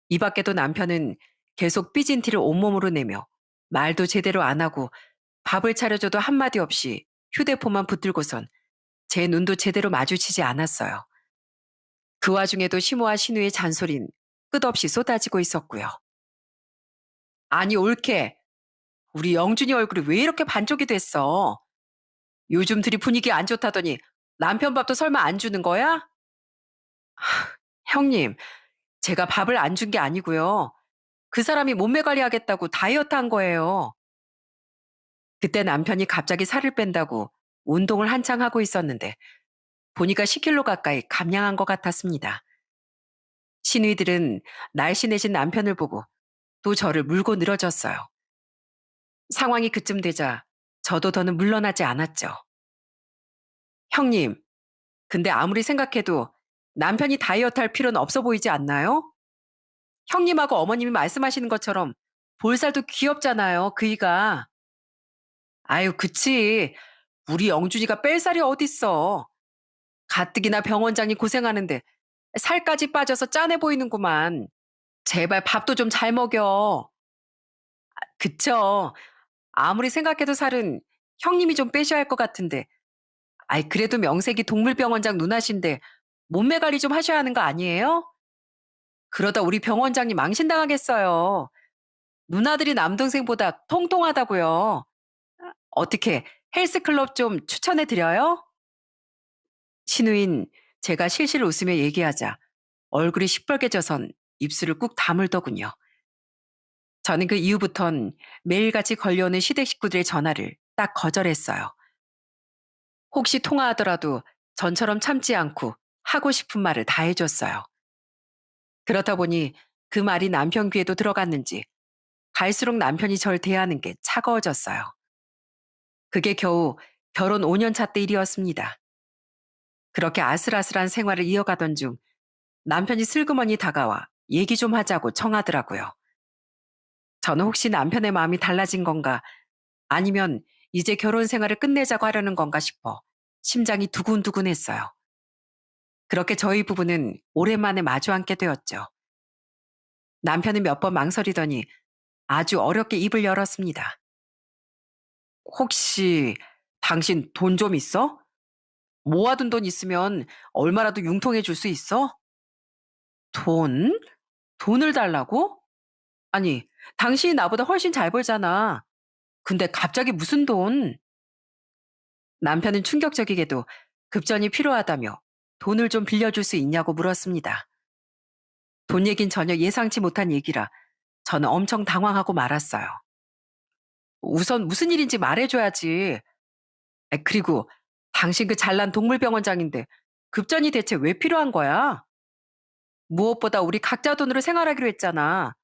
이 밖에도 남편은 계속 삐진 티를 온몸으로 내며 말도 제대로 안 하고 밥을 차려줘도 한마디 없이 휴대폰만 붙들고선 제 눈도 제대로 마주치지 않았어요. 그 와중에도 시모와 신우의 잔소린 끝없이 쏟아지고 있었고요. 아니 올케, 우리 영준이 얼굴이 왜 이렇게 반쪽이 됐어? 요즘 들이 분위기 안 좋다더니 남편 밥도 설마 안 주는 거야? 형님, 제가 밥을 안 준 게 아니고요. 그 사람이 몸매 관리하겠다고 다이어트 한 거예요. 그때 남편이 갑자기 살을 뺀다고 운동을 한창 하고 있었는데 보니까 10kg 가까이 감량한 것 같았습니다. 시누이들은 날씬해진 남편을 보고 또 저를 물고 늘어졌어요. 상황이 그쯤 되자 저도 더는 물러나지 않았죠. 형님, 근데 아무리 생각해도 남편이 다이어트 할 필요는 없어 보이지 않나요? 형님하고 어머님이 말씀하시는 것처럼 볼살도 귀엽잖아요, 그이가. 아유, 그치. 우리 영준이가 뺄 살이 어딨어. 가뜩이나 병원장이 고생하는데 살까지 빠져서 짠해 보이는구만. 제발 밥도 좀 잘 먹여. 그쵸. 아무리 생각해도 살은 형님이 좀 빼셔야 할 것 같은데. 아이, 그래도 명색이 동물병원장 누나신데 몸매 관리 좀 하셔야 하는 거 아니에요? 그러다 우리 병원장님 망신당하겠어요. 누나들이 남동생보다 통통하다고요. 어떻게 헬스클럽 좀 추천해 드려요? 신우인 제가 실실 웃으며 얘기하자 얼굴이 시뻘개져선 입술을 꾹 다물더군요. 저는 그 이후부턴 매일같이 걸려오는 시댁 식구들의 전화를 딱 거절했어요. 혹시 통화하더라도 전처럼 참지 않고 하고 싶은 말을 다 해줬어요. 그렇다 보니 그 말이 남편 귀에도 들어갔는지 갈수록 남편이 절 대하는 게 차가워졌어요. 그게 겨우 결혼 5년 차 때 일이었습니다. 그렇게 아슬아슬한 생활을 이어가던 중 남편이 슬그머니 다가와 얘기 좀 하자고 청하더라고요. 저는 혹시 남편의 마음이 달라진 건가 아니면 이제 결혼 생활을 끝내자고 하려는 건가 싶어 심장이 두근두근했어요. 그렇게 저희 부부는 오랜만에 마주 앉게 되었죠. 남편은 몇 번 망설이더니 아주 어렵게 입을 열었습니다. 혹시 당신 돈 좀 있어? 모아둔 돈 있으면 얼마라도 융통해 줄 수 있어? 돈? 돈을 달라고? 아니, 당신이 나보다 훨씬 잘 벌잖아. 근데 갑자기 무슨 돈? 남편은 충격적이게도 급전이 필요하다며 돈을 좀 빌려줄 수 있냐고 물었습니다. 돈 얘긴 전혀 예상치 못한 얘기라 저는 엄청 당황하고 말았어요. 우선 무슨 일인지 말해줘야지. 그리고 당신 그 잘난 동물병원장인데 급전이 대체 왜 필요한 거야? 무엇보다 우리 각자 돈으로 생활하기로 했잖아.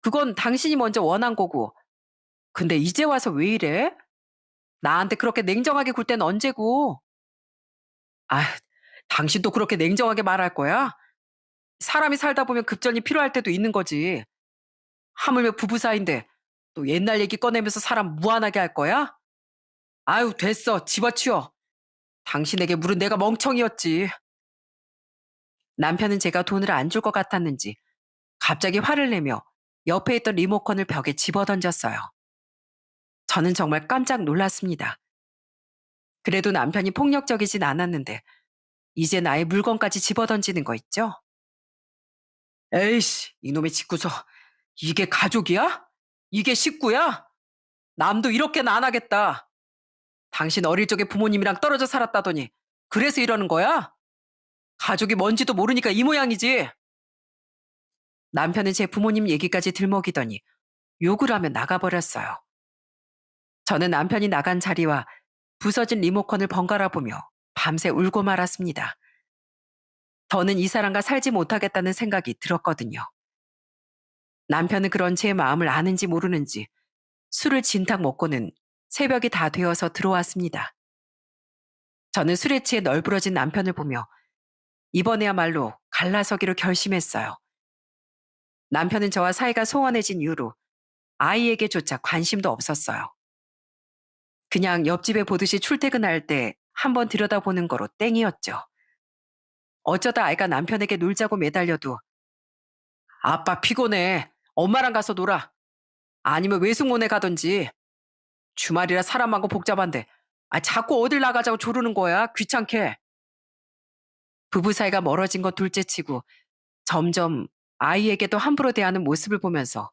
그건 당신이 먼저 원한 거고. 근데 이제 와서 왜 이래? 나한테 그렇게 냉정하게 굴 때는 언제고? 아, 당신도 그렇게 냉정하게 말할 거야? 사람이 살다 보면 급전이 필요할 때도 있는 거지. 하물며 부부 사이인데 또 옛날 얘기 꺼내면서 사람 무안하게 할 거야? 아유, 됐어. 집어치워. 당신에게 물은 내가 멍청이었지. 남편은 제가 돈을 안 줄 것 같았는지 갑자기 화를 내며 옆에 있던 리모컨을 벽에 집어던졌어요. 저는 정말 깜짝 놀랐습니다. 그래도 남편이 폭력적이진 않았는데 이제 나의 물건까지 집어던지는 거 있죠? 에이씨, 이놈의 집구석. 이게 가족이야? 이게 식구야? 남도 이렇게는 안 하겠다. 당신 어릴 적에 부모님이랑 떨어져 살았다더니 그래서 이러는 거야? 가족이 뭔지도 모르니까 이 모양이지. 남편은 제 부모님 얘기까지 들먹이더니 욕을 하며 나가버렸어요. 저는 남편이 나간 자리와 부서진 리모컨을 번갈아 보며 밤새 울고 말았습니다. 더는 이 사람과 살지 못하겠다는 생각이 들었거든요. 남편은 그런 제 마음을 아는지 모르는지 술을 진탕 먹고는 새벽이 다 되어서 들어왔습니다. 저는 술에 취해 널브러진 남편을 보며 이번에야말로 갈라서기로 결심했어요. 남편은 저와 사이가 소원해진 이후로 아이에게조차 관심도 없었어요. 그냥 옆집에 보듯이 출퇴근할 때 한번 들여다보는 거로 땡이었죠. 어쩌다 아이가 남편에게 놀자고 매달려도 아빠 피곤해. 엄마랑 가서 놀아. 아니면 외숙모네 가든지. 주말이라 사람하고 복잡한데. 자꾸 어딜 나가자고 조르는 거야. 귀찮게. 부부 사이가 멀어진 건 둘째치고 점점 아이에게도 함부로 대하는 모습을 보면서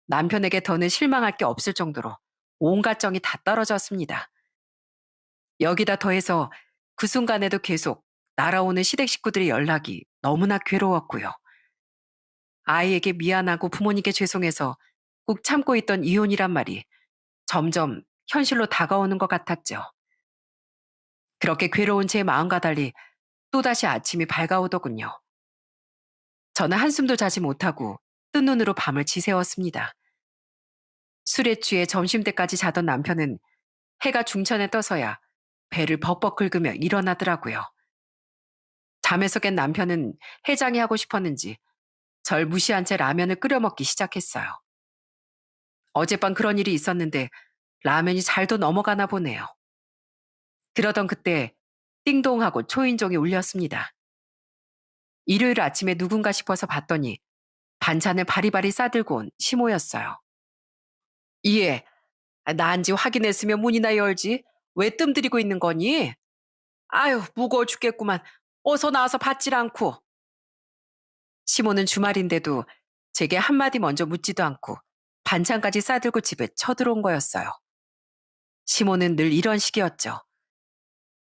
남편에게 더는 실망할 게 없을 정도로 온갖 정이 다 떨어졌습니다. 여기다 더해서 그 순간에도 계속 날아오는 시댁 식구들의 연락이 너무나 괴로웠고요. 아이에게 미안하고 부모님께 죄송해서 꾹 참고 있던 이혼이란 말이 점점 현실로 다가오는 것 같았죠. 그렇게 괴로운 제 마음과 달리 또다시 아침이 밝아오더군요. 저는 한숨도 자지 못하고 뜬 눈으로 밤을 지새웠습니다. 술에 취해 점심때까지 자던 남편은 해가 중천에 떠서야 배를 벅벅 긁으며 일어나더라고요. 잠에서 깬 남편은 해장이 하고 싶었는지 절 무시한 채 라면을 끓여 먹기 시작했어요. 어젯밤 그런 일이 있었는데 라면이 잘도 넘어가나 보네요. 그러던 그때 띵동하고 초인종이 울렸습니다. 일요일 아침에 누군가 싶어서 봤더니 반찬을 바리바리 싸들고 온 시모였어요. 이해, 나인지 확인했으면 문이나 열지. 왜 뜸들이고 있는 거니? 아유, 무거워 죽겠구만. 어서 나와서 받질 않고. 시모는 주말인데도 제게 한마디 먼저 묻지도 않고 반찬까지 싸들고 집에 쳐들어온 거였어요. 시모는 늘 이런 식이었죠.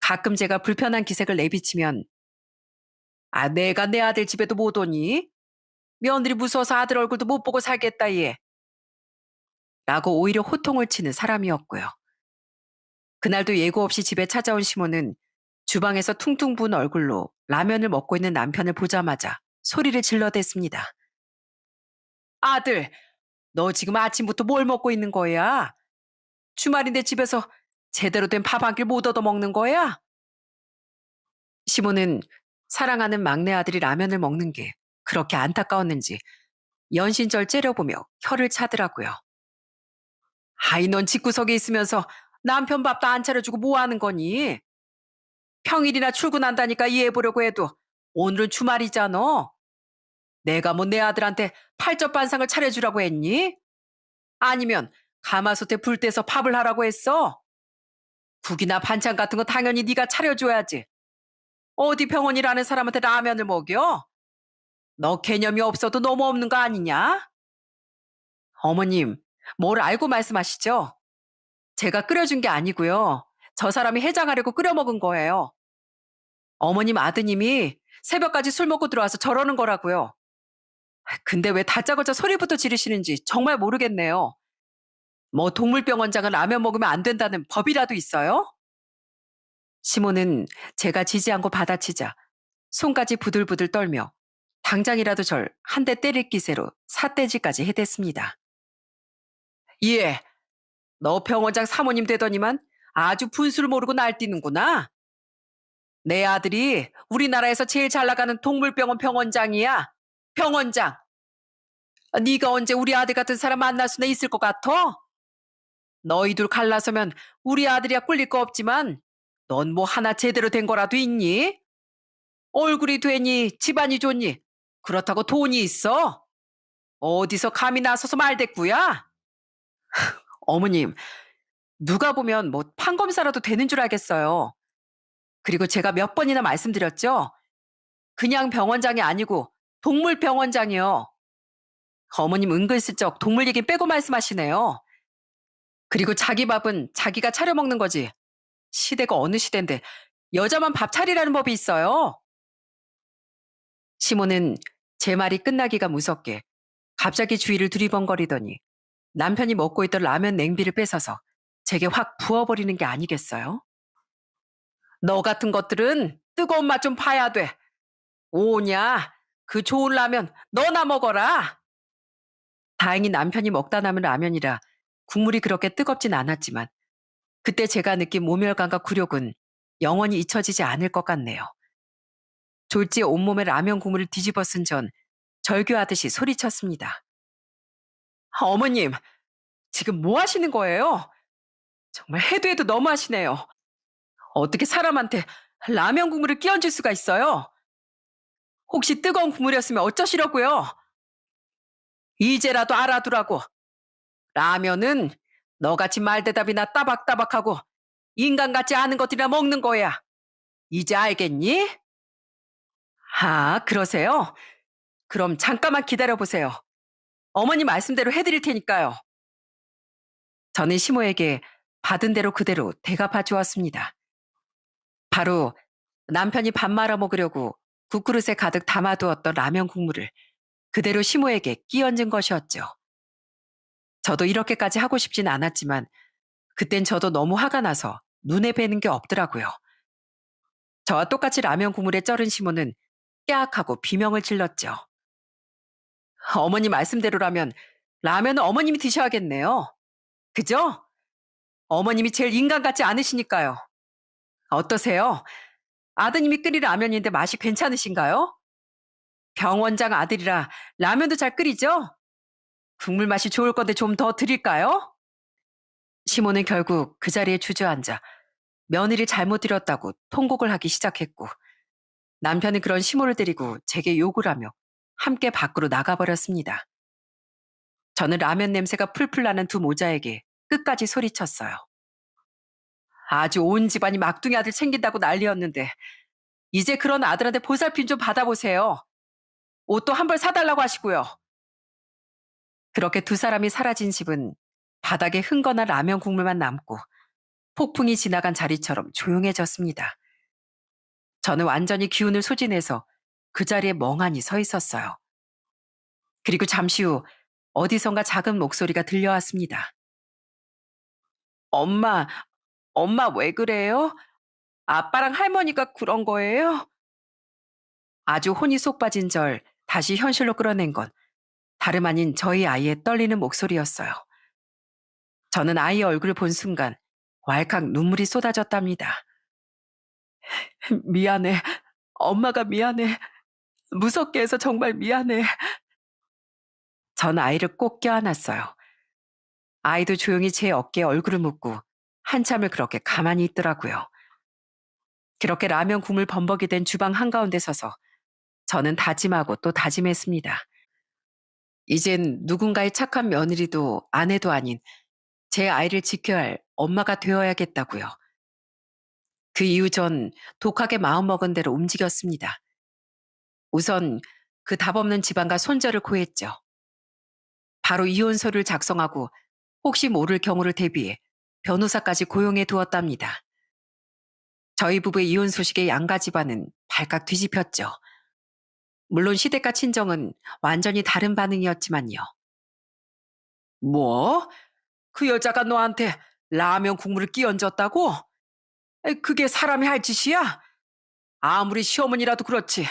가끔 제가 불편한 기색을 내비치면 내가 내 아들 집에도 못 오니? 며느리 무서워서 아들 얼굴도 못 보고 살겠다 얘. 라고 오히려 호통을 치는 사람이었고요. 그날도 예고 없이 집에 찾아온 시모는 주방에서 퉁퉁 부은 얼굴로 라면을 먹고 있는 남편을 보자마자 소리를 질러댔습니다. 아들, 너 지금 아침부터 뭘 먹고 있는 거야? 주말인데 집에서 제대로 된 밥 한 끼 못 얻어 먹는 거야? 시모는 사랑하는 막내 아들이 라면을 먹는 게 그렇게 안타까웠는지 연신절 째려보며 혀를 차더라고요. 아이, 넌 집구석에 있으면서 남편 밥도 안 차려주고 뭐 하는 거니? 평일이나 출근한다니까 이해해보려고 해도 오늘은 주말이잖아. 내가 뭐 내 아들한테 팔접반상을 차려주라고 했니? 아니면 가마솥에 불 떼서 밥을 하라고 했어? 국이나 반찬 같은 거 당연히 네가 차려줘야지. 어디 병원이라는 사람한테 라면을 먹여? 너 개념이 없어도 너무 없는 거 아니냐? 어머님, 뭘 알고 말씀하시죠? 제가 끓여준 게 아니고요. 저 사람이 해장하려고 끓여 먹은 거예요. 어머님 아드님이 새벽까지 술 먹고 들어와서 저러는 거라고요. 근데 왜 다짜고짜 소리부터 지르시는지 정말 모르겠네요. 뭐 동물병원장은 라면 먹으면 안 된다는 법이라도 있어요? 시모는 제가 지지 않고 받아치자 손까지 부들부들 떨며 당장이라도 절 한 대 때릴 기세로 삿대질까지 해댔습니다. 예, 너 병원장 사모님 되더니만 아주 분수를 모르고 날뛰는구나. 내 아들이 우리나라에서 제일 잘 나가는 동물병원 병원장이야. 병원장. 네가 언제 우리 아들 같은 사람 만날 수나 있을 것 같아? 너희 둘 갈라서면 우리 아들이야 꿀릴 거 없지만 넌 뭐 하나 제대로 된 거라도 있니? 얼굴이 되니 집안이 좋니? 그렇다고 돈이 있어? 어디서 감히 나서서 말대꾸야? 어머님, 누가 보면 뭐 판검사라도 되는 줄 알겠어요. 그리고 제가 몇 번이나 말씀드렸죠? 그냥 병원장이 아니고 동물병원장이요. 어머님 은근슬쩍 동물 얘기 빼고 말씀하시네요. 그리고 자기 밥은 자기가 차려 먹는 거지. 시대가 어느 시대인데 여자만 밥 차리라는 법이 있어요. 시모는 제 말이 끝나기가 무섭게 갑자기 주위를 두리번거리더니 남편이 먹고 있던 라면 냉비를 뺏어서 제게 확 부어버리는 게 아니겠어요? 너 같은 것들은 뜨거운 맛 좀 봐야 돼. 오냐? 그 좋은 라면 너나 먹어라. 다행히 남편이 먹다 남은 라면이라 국물이 그렇게 뜨겁진 않았지만 그때 제가 느낀 모멸감과 굴욕은 영원히 잊혀지지 않을 것 같네요. 졸지에 온몸에 라면 국물을 뒤집어 쓴 전 절규하듯이 소리쳤습니다. 어머님, 지금 뭐 하시는 거예요? 정말 해도 해도 너무하시네요. 어떻게 사람한테 라면 국물을 끼얹을 수가 있어요? 혹시 뜨거운 국물이었으면 어쩌시려고요? 이제라도 알아두라고. 라면은 너같이 말대답이나 따박따박하고 인간 같지 않은 것들이나 먹는 거야. 이제 알겠니? 아, 그러세요? 그럼 잠깐만 기다려 보세요. 어머니 말씀대로 해드릴 테니까요. 저는 시모에게 받은 대로 그대로 대갚아 주었습니다. 바로 남편이 밥 말아 먹으려고 국그릇에 가득 담아두었던 라면 국물을 그대로 시모에게 끼얹은 것이었죠. 저도 이렇게까지 하고 싶진 않았지만 그땐 저도 너무 화가 나서 눈에 뵈는 게 없더라고요. 저와 똑같이 라면 국물에 쩔은 시모는 깨악하고 비명을 질렀죠. 어머니 말씀대로라면 라면은 어머님이 드셔야겠네요. 그죠? 어머님이 제일 인간 같지 않으시니까요. 어떠세요? 아드님이 끓인 라면인데 맛이 괜찮으신가요? 병원장 아들이라 라면도 잘 끓이죠? 국물 맛이 좋을 건데 좀 더 드릴까요? 시모는 결국 그 자리에 주저앉아 며느리 잘못 드렸다고 통곡을 하기 시작했고 남편은 그런 시모를 데리고 제게 욕을 하며 함께 밖으로 나가버렸습니다. 저는 라면 냄새가 풀풀 나는 두 모자에게 끝까지 소리쳤어요. 아주 온 집안이 막둥이 아들 챙긴다고 난리였는데 이제 그런 아들한테 보살핌 좀 받아보세요. 옷도 한 벌 사달라고 하시고요. 그렇게 두 사람이 사라진 집은 바닥에 흥건한 라면 국물만 남고 폭풍이 지나간 자리처럼 조용해졌습니다. 저는 완전히 기운을 소진해서 그 자리에 멍하니 서 있었어요. 그리고 잠시 후 어디선가 작은 목소리가 들려왔습니다. 엄마, 엄마 왜 그래요? 아빠랑 할머니가 그런 거예요? 아주 혼이 쏙 빠진 절 다시 현실로 끌어낸 건 다름 아닌 저희 아이의 떨리는 목소리였어요. 저는 아이의 얼굴을 본 순간 왈칵 눈물이 쏟아졌답니다. 미안해. 엄마가 미안해. 무섭게 해서 정말 미안해. 전 아이를 꼭 껴안았어요. 아이도 조용히 제 어깨에 얼굴을 묻고 한참을 그렇게 가만히 있더라고요. 그렇게 라면 국물 범벅이 된 주방 한가운데 서서 저는 다짐하고 또 다짐했습니다. 이젠 누군가의 착한 며느리도 아내도 아닌 제 아이를 지켜야 할 엄마가 되어야겠다고요. 그 이후 전 독하게 마음먹은 대로 움직였습니다. 우선 그 답없는 집안과 손절을 고했죠. 바로 이혼서를 작성하고 혹시 모를 경우를 대비해 변호사까지 고용해 두었답니다. 저희 부부의 이혼 소식에 양가 집안은 발칵 뒤집혔죠. 물론 시댁과 친정은 완전히 다른 반응이었지만요. 뭐? 그 여자가 너한테 라면 국물을 끼얹었다고? 그게 사람이 할 짓이야? 아무리 시어머니라도 그렇지.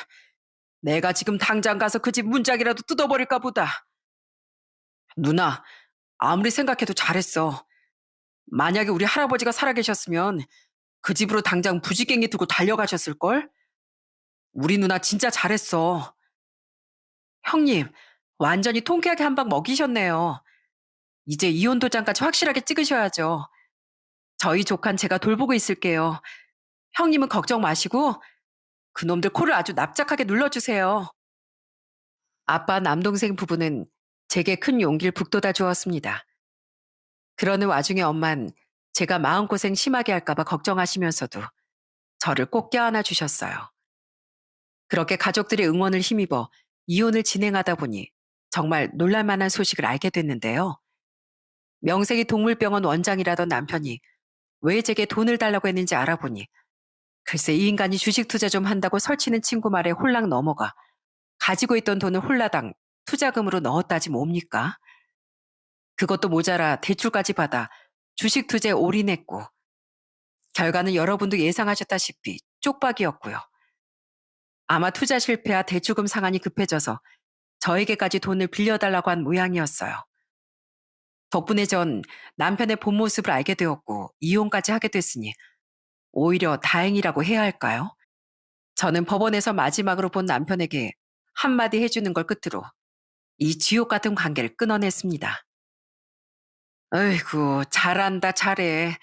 내가 지금 당장 가서 그 집 문짝이라도 뜯어버릴까 보다. 누나, 아무리 생각해도 잘했어. 만약에 우리 할아버지가 살아계셨으면 그 집으로 당장 부지깽이 들고 달려가셨을걸? 우리 누나 진짜 잘했어. 형님, 완전히 통쾌하게 한 방 먹이셨네요. 이제 이혼 도장까지 확실하게 찍으셔야죠. 저희 조칸 제가 돌보고 있을게요. 형님은 걱정 마시고 그놈들 코를 아주 납작하게 눌러주세요. 아빠 남동생 부부는 제게 큰 용기를 북돋아 주었습니다. 그러는 와중에 엄만 제가 마음고생 심하게 할까봐 걱정하시면서도 저를 꼭 껴안아 주셨어요. 그렇게 가족들의 응원을 힘입어 이혼을 진행하다 보니 정말 놀랄만한 소식을 알게 됐는데요. 명색이 동물병원 원장이라던 남편이 왜 제게 돈을 달라고 했는지 알아보니 글쎄 이 인간이 주식 투자 좀 한다고 설치는 친구 말에 홀랑 넘어가 가지고 있던 돈을 홀라당 투자금으로 넣었다지 뭡니까? 그것도 모자라 대출까지 받아 주식 투자에 올인했고 결과는 여러분도 예상하셨다시피 쪽박이었고요. 아마 투자 실패와 대출금 상환이 급해져서 저에게까지 돈을 빌려달라고 한 모양이었어요. 덕분에 전 남편의 본 모습을 알게 되었고 이혼까지 하게 됐으니 오히려 다행이라고 해야 할까요? 저는 법원에서 마지막으로 본 남편에게 한마디 해주는 걸 끝으로 이 지옥 같은 관계를 끊어냈습니다. 어이구, 잘한다, 잘해.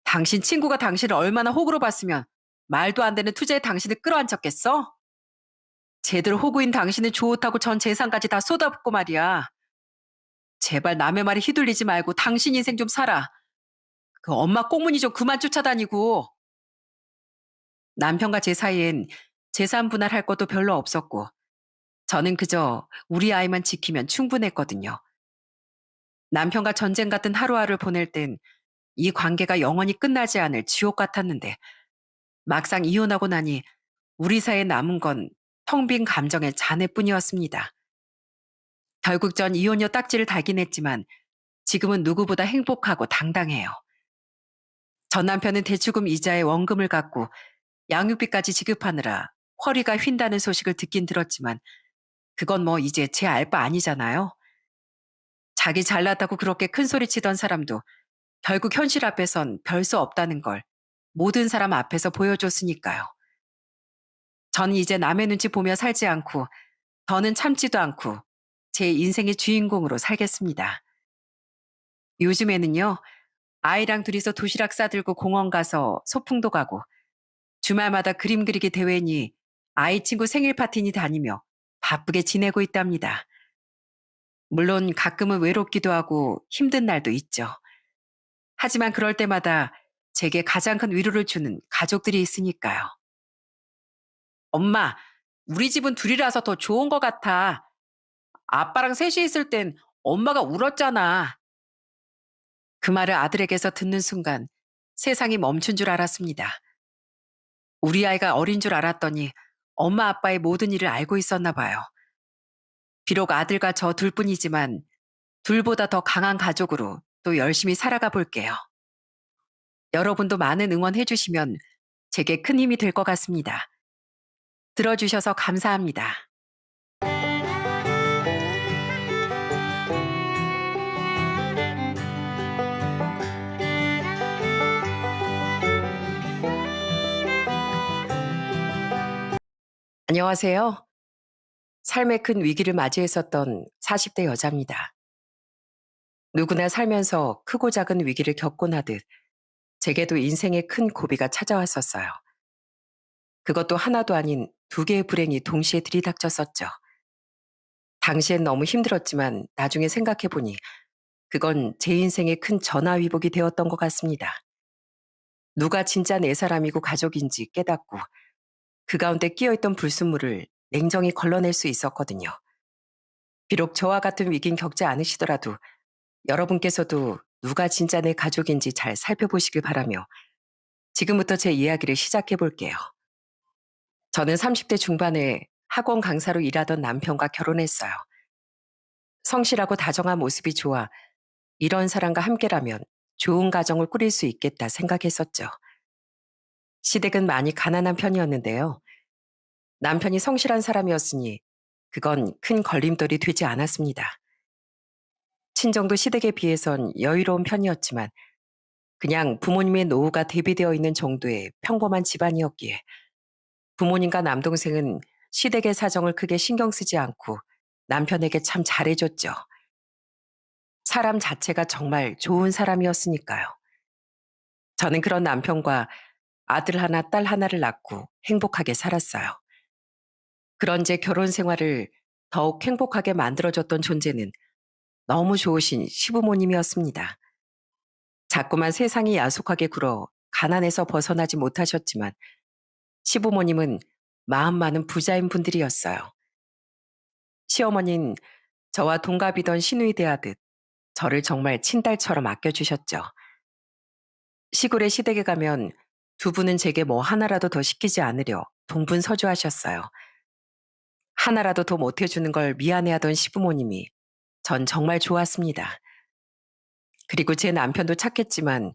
당신 친구가 당신을 얼마나 호구로 봤으면 말도 안 되는 투자에 당신을 끌어안혔겠어? 제대로 호구인 당신은 좋다고 전 재산까지 다 쏟아붓고 말이야. 제발 남의 말에 휘둘리지 말고 당신 인생 좀 살아. 그 엄마 꽁무니 좀 그만 쫓아다니고. 남편과 제 사이엔 재산 분할할 것도 별로 없었고 저는 그저 우리 아이만 지키면 충분했거든요. 남편과 전쟁 같은 하루하루를 보낼 땐 이 관계가 영원히 끝나지 않을 지옥 같았는데 막상 이혼하고 나니 우리 사이에 남은 건 텅 빈 감정의 잔해뿐이었습니다. 결국 전 이혼녀 딱지를 달긴 했지만 지금은 누구보다 행복하고 당당해요. 전 남편은 대출금 이자에 원금을 갚고 양육비까지 지급하느라 허리가 휜다는 소식을 듣긴 들었지만 그건 뭐 이제 제 알 바 아니잖아요. 자기 잘났다고 그렇게 큰 소리 치던 사람도 결국 현실 앞에선 별 수 없다는 걸 모든 사람 앞에서 보여줬으니까요. 저는 이제 남의 눈치 보며 살지 않고 더는 참지도 않고 제 인생의 주인공으로 살겠습니다. 요즘에는요, 아이랑 둘이서 도시락 싸들고 공원 가서 소풍도 가고 주말마다 그림 그리기 대회니 아이 친구 생일 파티니 다니며 바쁘게 지내고 있답니다. 물론 가끔은 외롭기도 하고 힘든 날도 있죠. 하지만 그럴 때마다 제게 가장 큰 위로를 주는 가족들이 있으니까요. 엄마, 우리 집은 둘이라서 더 좋은 것 같아. 아빠랑 셋이 있을 땐 엄마가 울었잖아. 그 말을 아들에게서 듣는 순간 세상이 멈춘 줄 알았습니다. 우리 아이가 어린 줄 알았더니 엄마 아빠의 모든 일을 알고 있었나 봐요. 비록 아들과 저 둘뿐이지만 둘보다 더 강한 가족으로 또 열심히 살아가 볼게요. 여러분도 많은 응원해 주시면 제게 큰 힘이 될 것 같습니다. 들어주셔서 감사합니다. 안녕하세요. 삶의 큰 위기를 맞이했었던 40대 여자입니다. 누구나 살면서 크고 작은 위기를 겪곤 하듯 제게도 인생의 큰 고비가 찾아왔었어요. 그것도 하나도 아닌 두 개의 불행이 동시에 들이닥쳤었죠. 당시엔 너무 힘들었지만 나중에 생각해보니 그건 제 인생의 큰 전화위복이 되었던 것 같습니다. 누가 진짜 내 사람이고 가족인지 깨닫고 그 가운데 끼어있던 불순물을 냉정히 걸러낼 수 있었거든요. 비록 저와 같은 위긴 겪지 않으시더라도 여러분께서도 누가 진짜 내 가족인지 잘 살펴보시길 바라며 지금부터 제 이야기를 시작해 볼게요. 저는 30대 중반에 학원 강사로 일하던 남편과 결혼했어요. 성실하고 다정한 모습이 좋아 이런 사람과 함께라면 좋은 가정을 꾸릴 수 있겠다 생각했었죠. 시댁은 많이 가난한 편이었는데요. 남편이 성실한 사람이었으니 그건 큰 걸림돌이 되지 않았습니다. 친정도 시댁에 비해선 여유로운 편이었지만 그냥 부모님의 노후가 대비되어 있는 정도의 평범한 집안이었기에 부모님과 남동생은 시댁의 사정을 크게 신경 쓰지 않고 남편에게 참 잘해줬죠. 사람 자체가 정말 좋은 사람이었으니까요. 저는 그런 남편과 아들 하나, 딸 하나를 낳고 행복하게 살았어요. 그런 제 결혼 생활을 더욱 행복하게 만들어줬던 존재는 너무 좋으신 시부모님이었습니다. 자꾸만 세상이 야속하게 굴어 가난에서 벗어나지 못하셨지만 시부모님은 마음 많은 부자인 분들이었어요. 시어머니는 저와 동갑이던 시누이 대하듯 저를 정말 친딸처럼 아껴주셨죠. 시골의 시댁에 가면 두 분은 제게 뭐 하나라도 더 시키지 않으려 동분서주하셨어요. 하나라도 더 못해주는 걸 미안해하던 시부모님이 전 정말 좋았습니다. 그리고 제 남편도 착했지만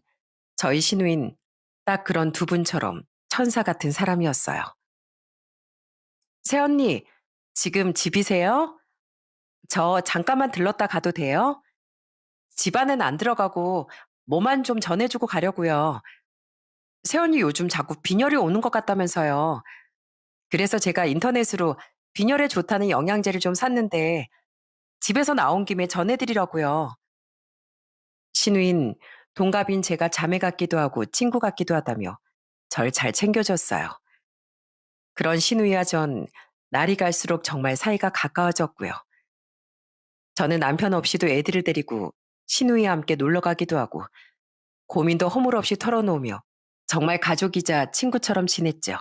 저희 시누인 딱 그런 두 분처럼 천사 같은 사람이었어요. 새언니, 지금 집이세요? 저 잠깐만 들렀다 가도 돼요? 집안은 안 들어가고 뭐만 좀 전해주고 가려고요. 새언니 요즘 자꾸 빈혈이 오는 것 같다면서요. 그래서 제가 인터넷으로 빈혈에 좋다는 영양제를 좀 샀는데 집에서 나온 김에 전해드리려고요. 신우인 동갑인 제가 자매 같기도 하고 친구 같기도 하다며 절 잘 챙겨줬어요. 그런 신우이와 전 날이 갈수록 정말 사이가 가까워졌고요. 저는 남편 없이도 애들을 데리고 신우이와 함께 놀러 가기도 하고 고민도 허물없이 털어놓으며 정말 가족이자 친구처럼 지냈죠.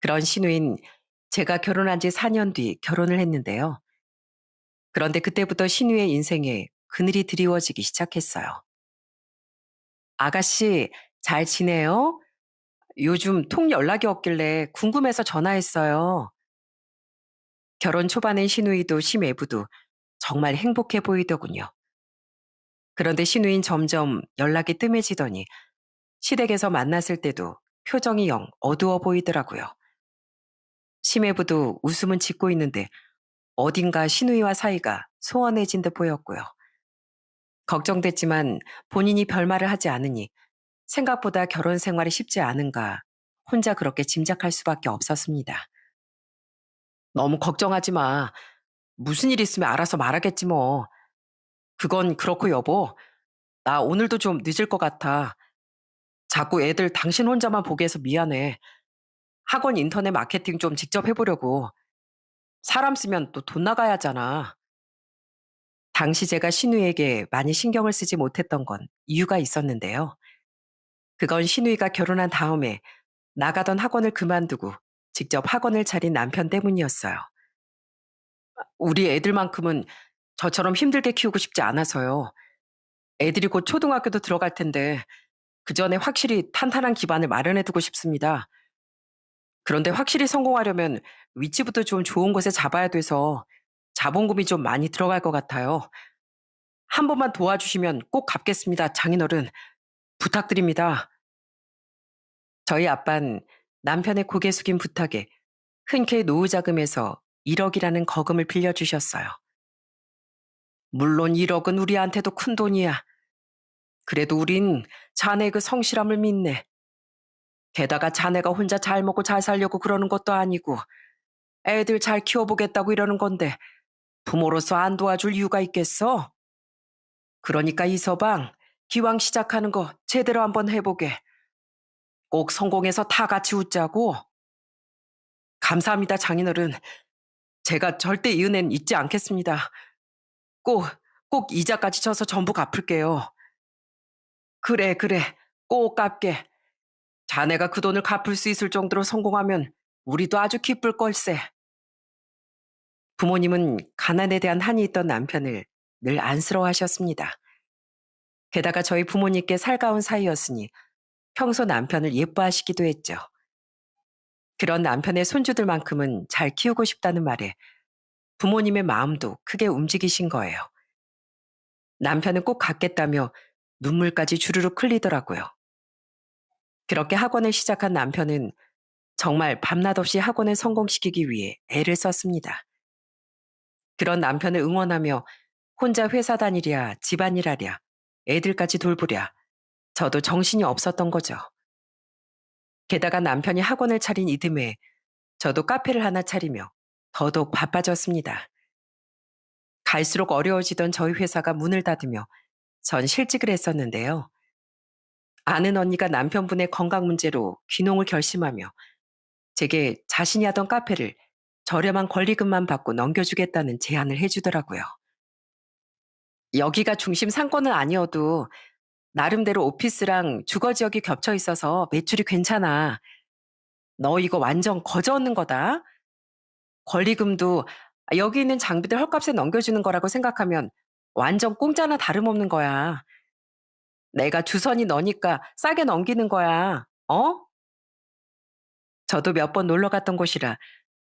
그런 신우인 제가 결혼한 지 4년 뒤 결혼을 했는데요. 그런데 그때부터 신우의 인생에 그늘이 드리워지기 시작했어요. 아가씨, 잘 지내요? 요즘 통 연락이 없길래 궁금해서 전화했어요. 결혼 초반엔 신우이도 심애부도 정말 행복해 보이더군요. 그런데 신우인 점점 연락이 뜸해지더니 시댁에서 만났을 때도 표정이 영 어두워 보이더라고요. 심해부도 웃음은 짓고 있는데 어딘가 신우이와 사이가 소원해진 듯 보였고요. 걱정됐지만 본인이 별말을 하지 않으니 생각보다 결혼 생활이 쉽지 않은가 혼자 그렇게 짐작할 수밖에 없었습니다. 너무 걱정하지 마. 무슨 일 있으면 알아서 말하겠지 뭐. 그건 그렇고 여보. 나 오늘도 좀 늦을 것 같아. 자꾸 애들 당신 혼자만 보게 해서 미안해. 학원 인터넷 마케팅 좀 직접 해보려고. 사람 쓰면 또 돈 나가야 하잖아. 당시 제가 신우에게 많이 신경을 쓰지 못했던 건 이유가 있었는데요. 그건 신우이가 결혼한 다음에 나가던 학원을 그만두고 직접 학원을 차린 남편 때문이었어요. 우리 애들만큼은 저처럼 힘들게 키우고 싶지 않아서요. 애들이 곧 초등학교도 들어갈 텐데 그 전에 확실히 탄탄한 기반을 마련해 두고 싶습니다. 그런데 확실히 성공하려면 위치부터 좀 좋은 곳에 잡아야 돼서 자본금이 좀 많이 들어갈 것 같아요. 한 번만 도와주시면 꼭 갚겠습니다, 장인어른. 부탁드립니다. 저희 아빤 남편의 고개 숙인 부탁에 흔쾌히 노후 자금에서 1억이라는 거금을 빌려주셨어요. 물론 1억은 우리한테도 큰 돈이야. 그래도 우린 자네 그 성실함을 믿네. 게다가 자네가 혼자 잘 먹고 잘 살려고 그러는 것도 아니고 애들 잘 키워보겠다고 이러는 건데 부모로서 안 도와줄 이유가 있겠어? 그러니까 이서방, 기왕 시작하는 거 제대로 한번 해보게. 꼭 성공해서 다 같이 웃자고. 감사합니다, 장인어른. 제가 절대 이 은혜는 잊지 않겠습니다. 꼭, 꼭 이자까지 쳐서 전부 갚을게요. 그래, 그래. 꼭 갚게. 자네가 그 돈을 갚을 수 있을 정도로 성공하면 우리도 아주 기쁠 걸세. 부모님은 가난에 대한 한이 있던 남편을 늘 안쓰러워하셨습니다. 게다가 저희 부모님께 살가운 사이였으니 평소 남편을 예뻐하시기도 했죠. 그런 남편의 손주들만큼은 잘 키우고 싶다는 말에 부모님의 마음도 크게 움직이신 거예요. 남편은 꼭 갖겠다며 눈물까지 주르륵 흘리더라고요. 그렇게 학원을 시작한 남편은 정말 밤낮 없이 학원을 성공시키기 위해 애를 썼습니다. 그런 남편을 응원하며 혼자 회사 다니랴, 집안일 하랴, 애들까지 돌보랴, 저도 정신이 없었던 거죠. 게다가 남편이 학원을 차린 이듬해 저도 카페를 하나 차리며 더더욱 바빠졌습니다. 갈수록 어려워지던 저희 회사가 문을 닫으며 전 실직을 했었는데요. 아는 언니가 남편분의 건강 문제로 귀농을 결심하며 제게 자신이 하던 카페를 저렴한 권리금만 받고 넘겨주겠다는 제안을 해주더라고요. 여기가 중심 상권은 아니어도 나름대로 오피스랑 주거 지역이 겹쳐 있어서 매출이 괜찮아. 너 이거 완전 거저 얻는 거다. 권리금도 여기 있는 장비들 헐값에 넘겨주는 거라고 생각하면 완전 공짜나 다름없는 거야. 내가 주선이 너니까 싸게 넘기는 거야. 어? 저도 몇 번 놀러 갔던 곳이라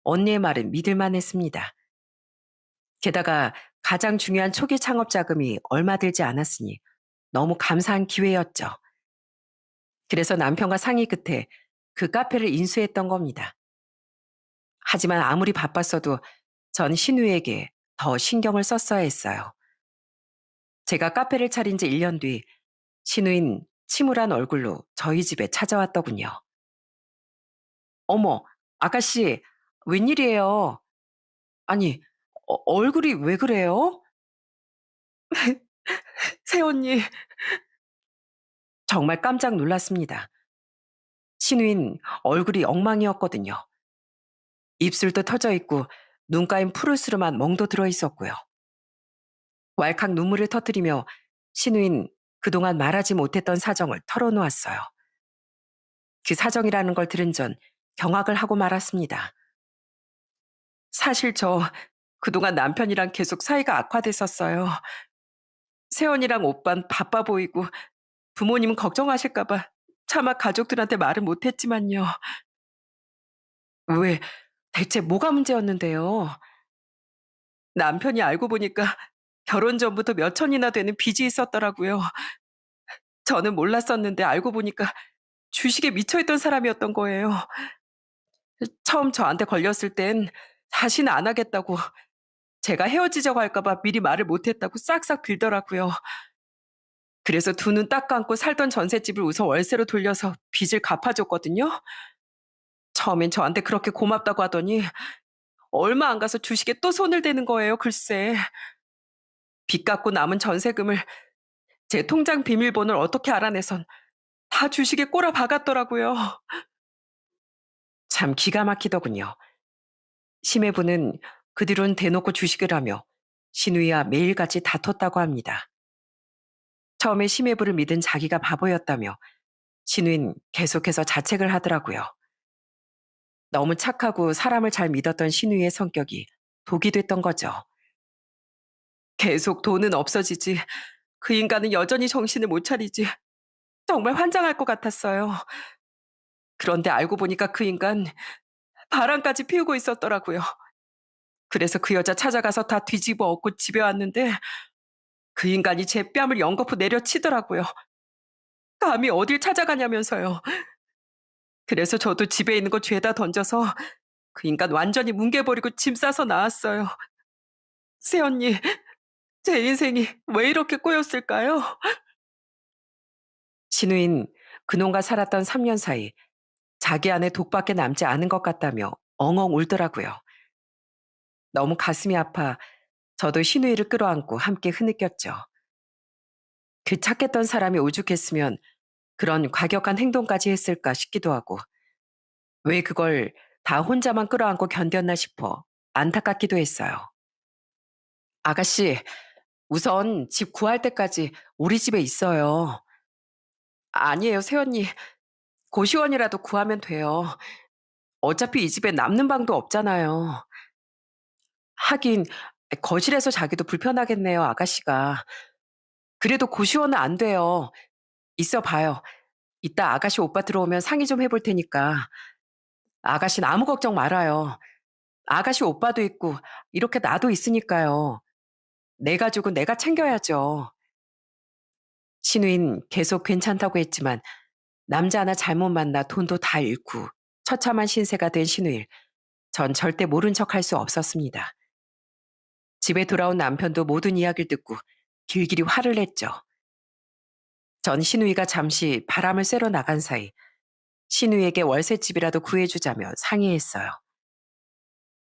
언니의 말은 믿을만 했습니다. 게다가 가장 중요한 초기 창업 자금이 얼마 들지 않았으니 너무 감사한 기회였죠. 그래서 남편과 상의 끝에 그 카페를 인수했던 겁니다. 하지만 아무리 바빴어도 전 신우에게 더 신경을 썼어야 했어요. 제가 카페를 차린 지 1년 뒤 신우인 침울한 얼굴로 저희 집에 찾아왔더군요. 어머, 아가씨, 웬일이에요? 아니, 얼굴이 왜 그래요? 새언니. 정말 깜짝 놀랐습니다. 신우인 얼굴이 엉망이었거든요. 입술도 터져 있고 눈가엔 푸르스름한 멍도 들어 있었고요. 왈칵 눈물을 터뜨리며 신우인 그동안 말하지 못했던 사정을 털어놓았어요. 그 사정이라는 걸 들은 전 경악을 하고 말았습니다. 사실 저 그동안 남편이랑 계속 사이가 악화됐었어요. 새언니랑 오빤 바빠 보이고 부모님은 걱정하실까봐 차마 가족들한테 말을 못했지만요. 왜, 대체 뭐가 문제였는데요? 남편이 알고 보니까 결혼 전부터 몇 천이나 되는 빚이 있었더라고요. 저는 몰랐었는데 알고 보니까 주식에 미쳐있던 사람이었던 거예요. 처음 저한테 걸렸을 땐 다시는 안 하겠다고, 제가 헤어지자고 할까봐 미리 말을 못했다고 싹싹 빌더라고요. 그래서 두 눈 딱 감고 살던 전셋집을 우선 월세로 돌려서 빚을 갚아줬거든요. 처음엔 저한테 그렇게 고맙다고 하더니 얼마 안 가서 주식에 또 손을 대는 거예요, 글쎄. 빚 갚고 남은 전세금을 제 통장 비밀번호를 어떻게 알아내선 다 주식에 꼬라 박았더라고요. 참 기가 막히더군요. 심해부는 그 뒤론 대놓고 주식을 하며 신우이와 매일같이 다퉜다고 합니다. 처음에 심해부를 믿은 자기가 바보였다며 신우인 계속해서 자책을 하더라고요. 너무 착하고 사람을 잘 믿었던 신우이의 성격이 독이 됐던 거죠. 계속 돈은 없어지지, 그 인간은 여전히 정신을 못 차리지. 정말 환장할 것 같았어요. 그런데 알고 보니까 그 인간 바람까지 피우고 있었더라고요. 그래서 그 여자 찾아가서 다 뒤집어 엎고 집에 왔는데 그 인간이 제 뺨을 연거푸 내려치더라고요. 감히 어딜 찾아가냐면서요. 그래서 저도 집에 있는 거 죄다 던져서 그 인간 완전히 뭉개버리고 짐 싸서 나왔어요. 새언니, 제 인생이 왜 이렇게 꼬였을까요? 신우인 그놈과 살았던 3년 사이 자기 안에 독밖에 남지 않은 것 같다며 엉엉 울더라고요. 너무 가슴이 아파 저도 신우이를 끌어안고 함께 흐느꼈죠. 그 착했던 사람이 오죽했으면 그런 과격한 행동까지 했을까 싶기도 하고 왜 그걸 다 혼자만 끌어안고 견뎠나 싶어 안타깝기도 했어요. 아가씨, 우선 집 구할 때까지 우리 집에 있어요. 아니에요, 새언니. 고시원이라도 구하면 돼요. 어차피 이 집에 남는 방도 없잖아요. 하긴 거실에서 자기도 불편하겠네요, 아가씨가. 그래도 고시원은 안 돼요. 있어 봐요. 이따 아가씨 오빠 들어오면 상의 좀 해볼 테니까. 아가씨는 아무 걱정 말아요. 아가씨 오빠도 있고 이렇게 나도 있으니까요. 내 가족은 내가 챙겨야죠. 신우인 계속 괜찮다고 했지만 남자 하나 잘못 만나 돈도 다 잃고 처참한 신세가 된 신우일. 전 절대 모른 척 할 수 없었습니다. 집에 돌아온 남편도 모든 이야기를 듣고 길길이 화를 냈죠. 전 신우이가 잠시 바람을 쐬러 나간 사이 신우이에게 월세집이라도 구해주자며 상의했어요.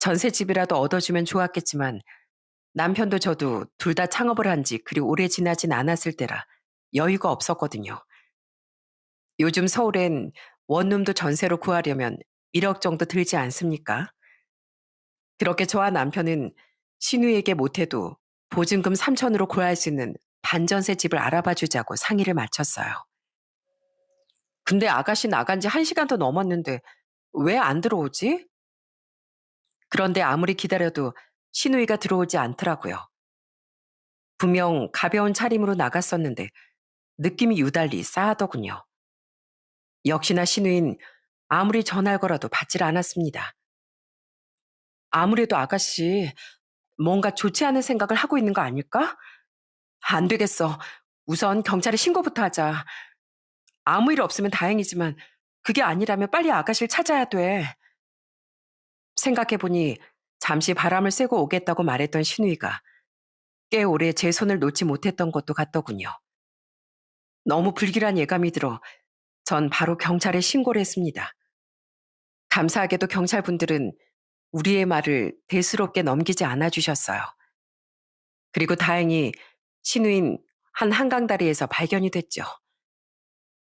전세집이라도 얻어주면 좋았겠지만 남편도 저도 둘 다 창업을 한 지 그리 오래 지나진 않았을 때라 여유가 없었거든요. 요즘 서울엔 원룸도 전세로 구하려면 1억 정도 들지 않습니까? 그렇게 저와 남편은 신우에게 못해도 보증금 3천으로 구할 수 있는 반전세 집을 알아봐 주자고 상의를 마쳤어요. 근데 아가씨 나간 지 1시간도 넘었는데 왜 안 들어오지? 그런데 아무리 기다려도 신우이가 들어오지 않더라고요. 분명 가벼운 차림으로 나갔었는데 느낌이 유달리 싸하더군요. 역시나 신우인 아무리 전화를 걸어도 받질 않았습니다. 아무래도 아가씨 뭔가 좋지 않은 생각을 하고 있는 거 아닐까? 안 되겠어. 우선 경찰에 신고부터 하자. 아무 일 없으면 다행이지만 그게 아니라면 빨리 아가씨를 찾아야 돼. 생각해보니 잠시 바람을 쐬고 오겠다고 말했던 신우이가 꽤 오래 제 손을 놓지 못했던 것도 같더군요. 너무 불길한 예감이 들어 전 바로 경찰에 신고를 했습니다. 감사하게도 경찰분들은 우리의 말을 대수롭게 넘기지 않아 주셨어요. 그리고 다행히 신우인 한 한강다리에서 발견이 됐죠.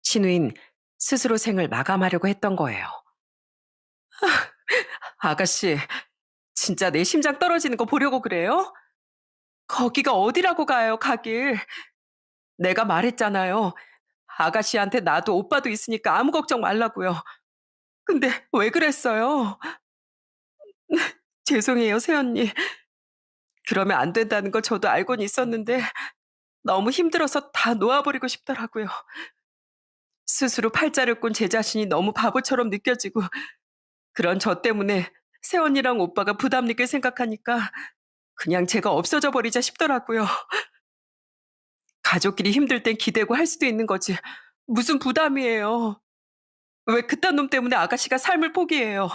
신우인 스스로 생을 마감하려고 했던 거예요. 아가씨, 진짜 내 심장 떨어지는 거 보려고 그래요? 거기가 어디라고 가요, 가길. 내가 말했잖아요. 아가씨한테 나도 오빠도 있으니까 아무 걱정 말라고요. 근데 왜 그랬어요? 죄송해요, 새언니. 그러면 안 된다는 거 저도 알고는 있었는데 너무 힘들어서 다 놓아버리고 싶더라고요. 스스로 팔자를 꾼 제 자신이 너무 바보처럼 느껴지고 그런 저 때문에 새언니랑 오빠가 부담 느낄 생각하니까 그냥 제가 없어져 버리자 싶더라고요. 가족끼리 힘들 땐 기대고 할 수도 있는 거지. 무슨 부담이에요. 왜 그딴 놈 때문에 아가씨가 삶을 포기해요.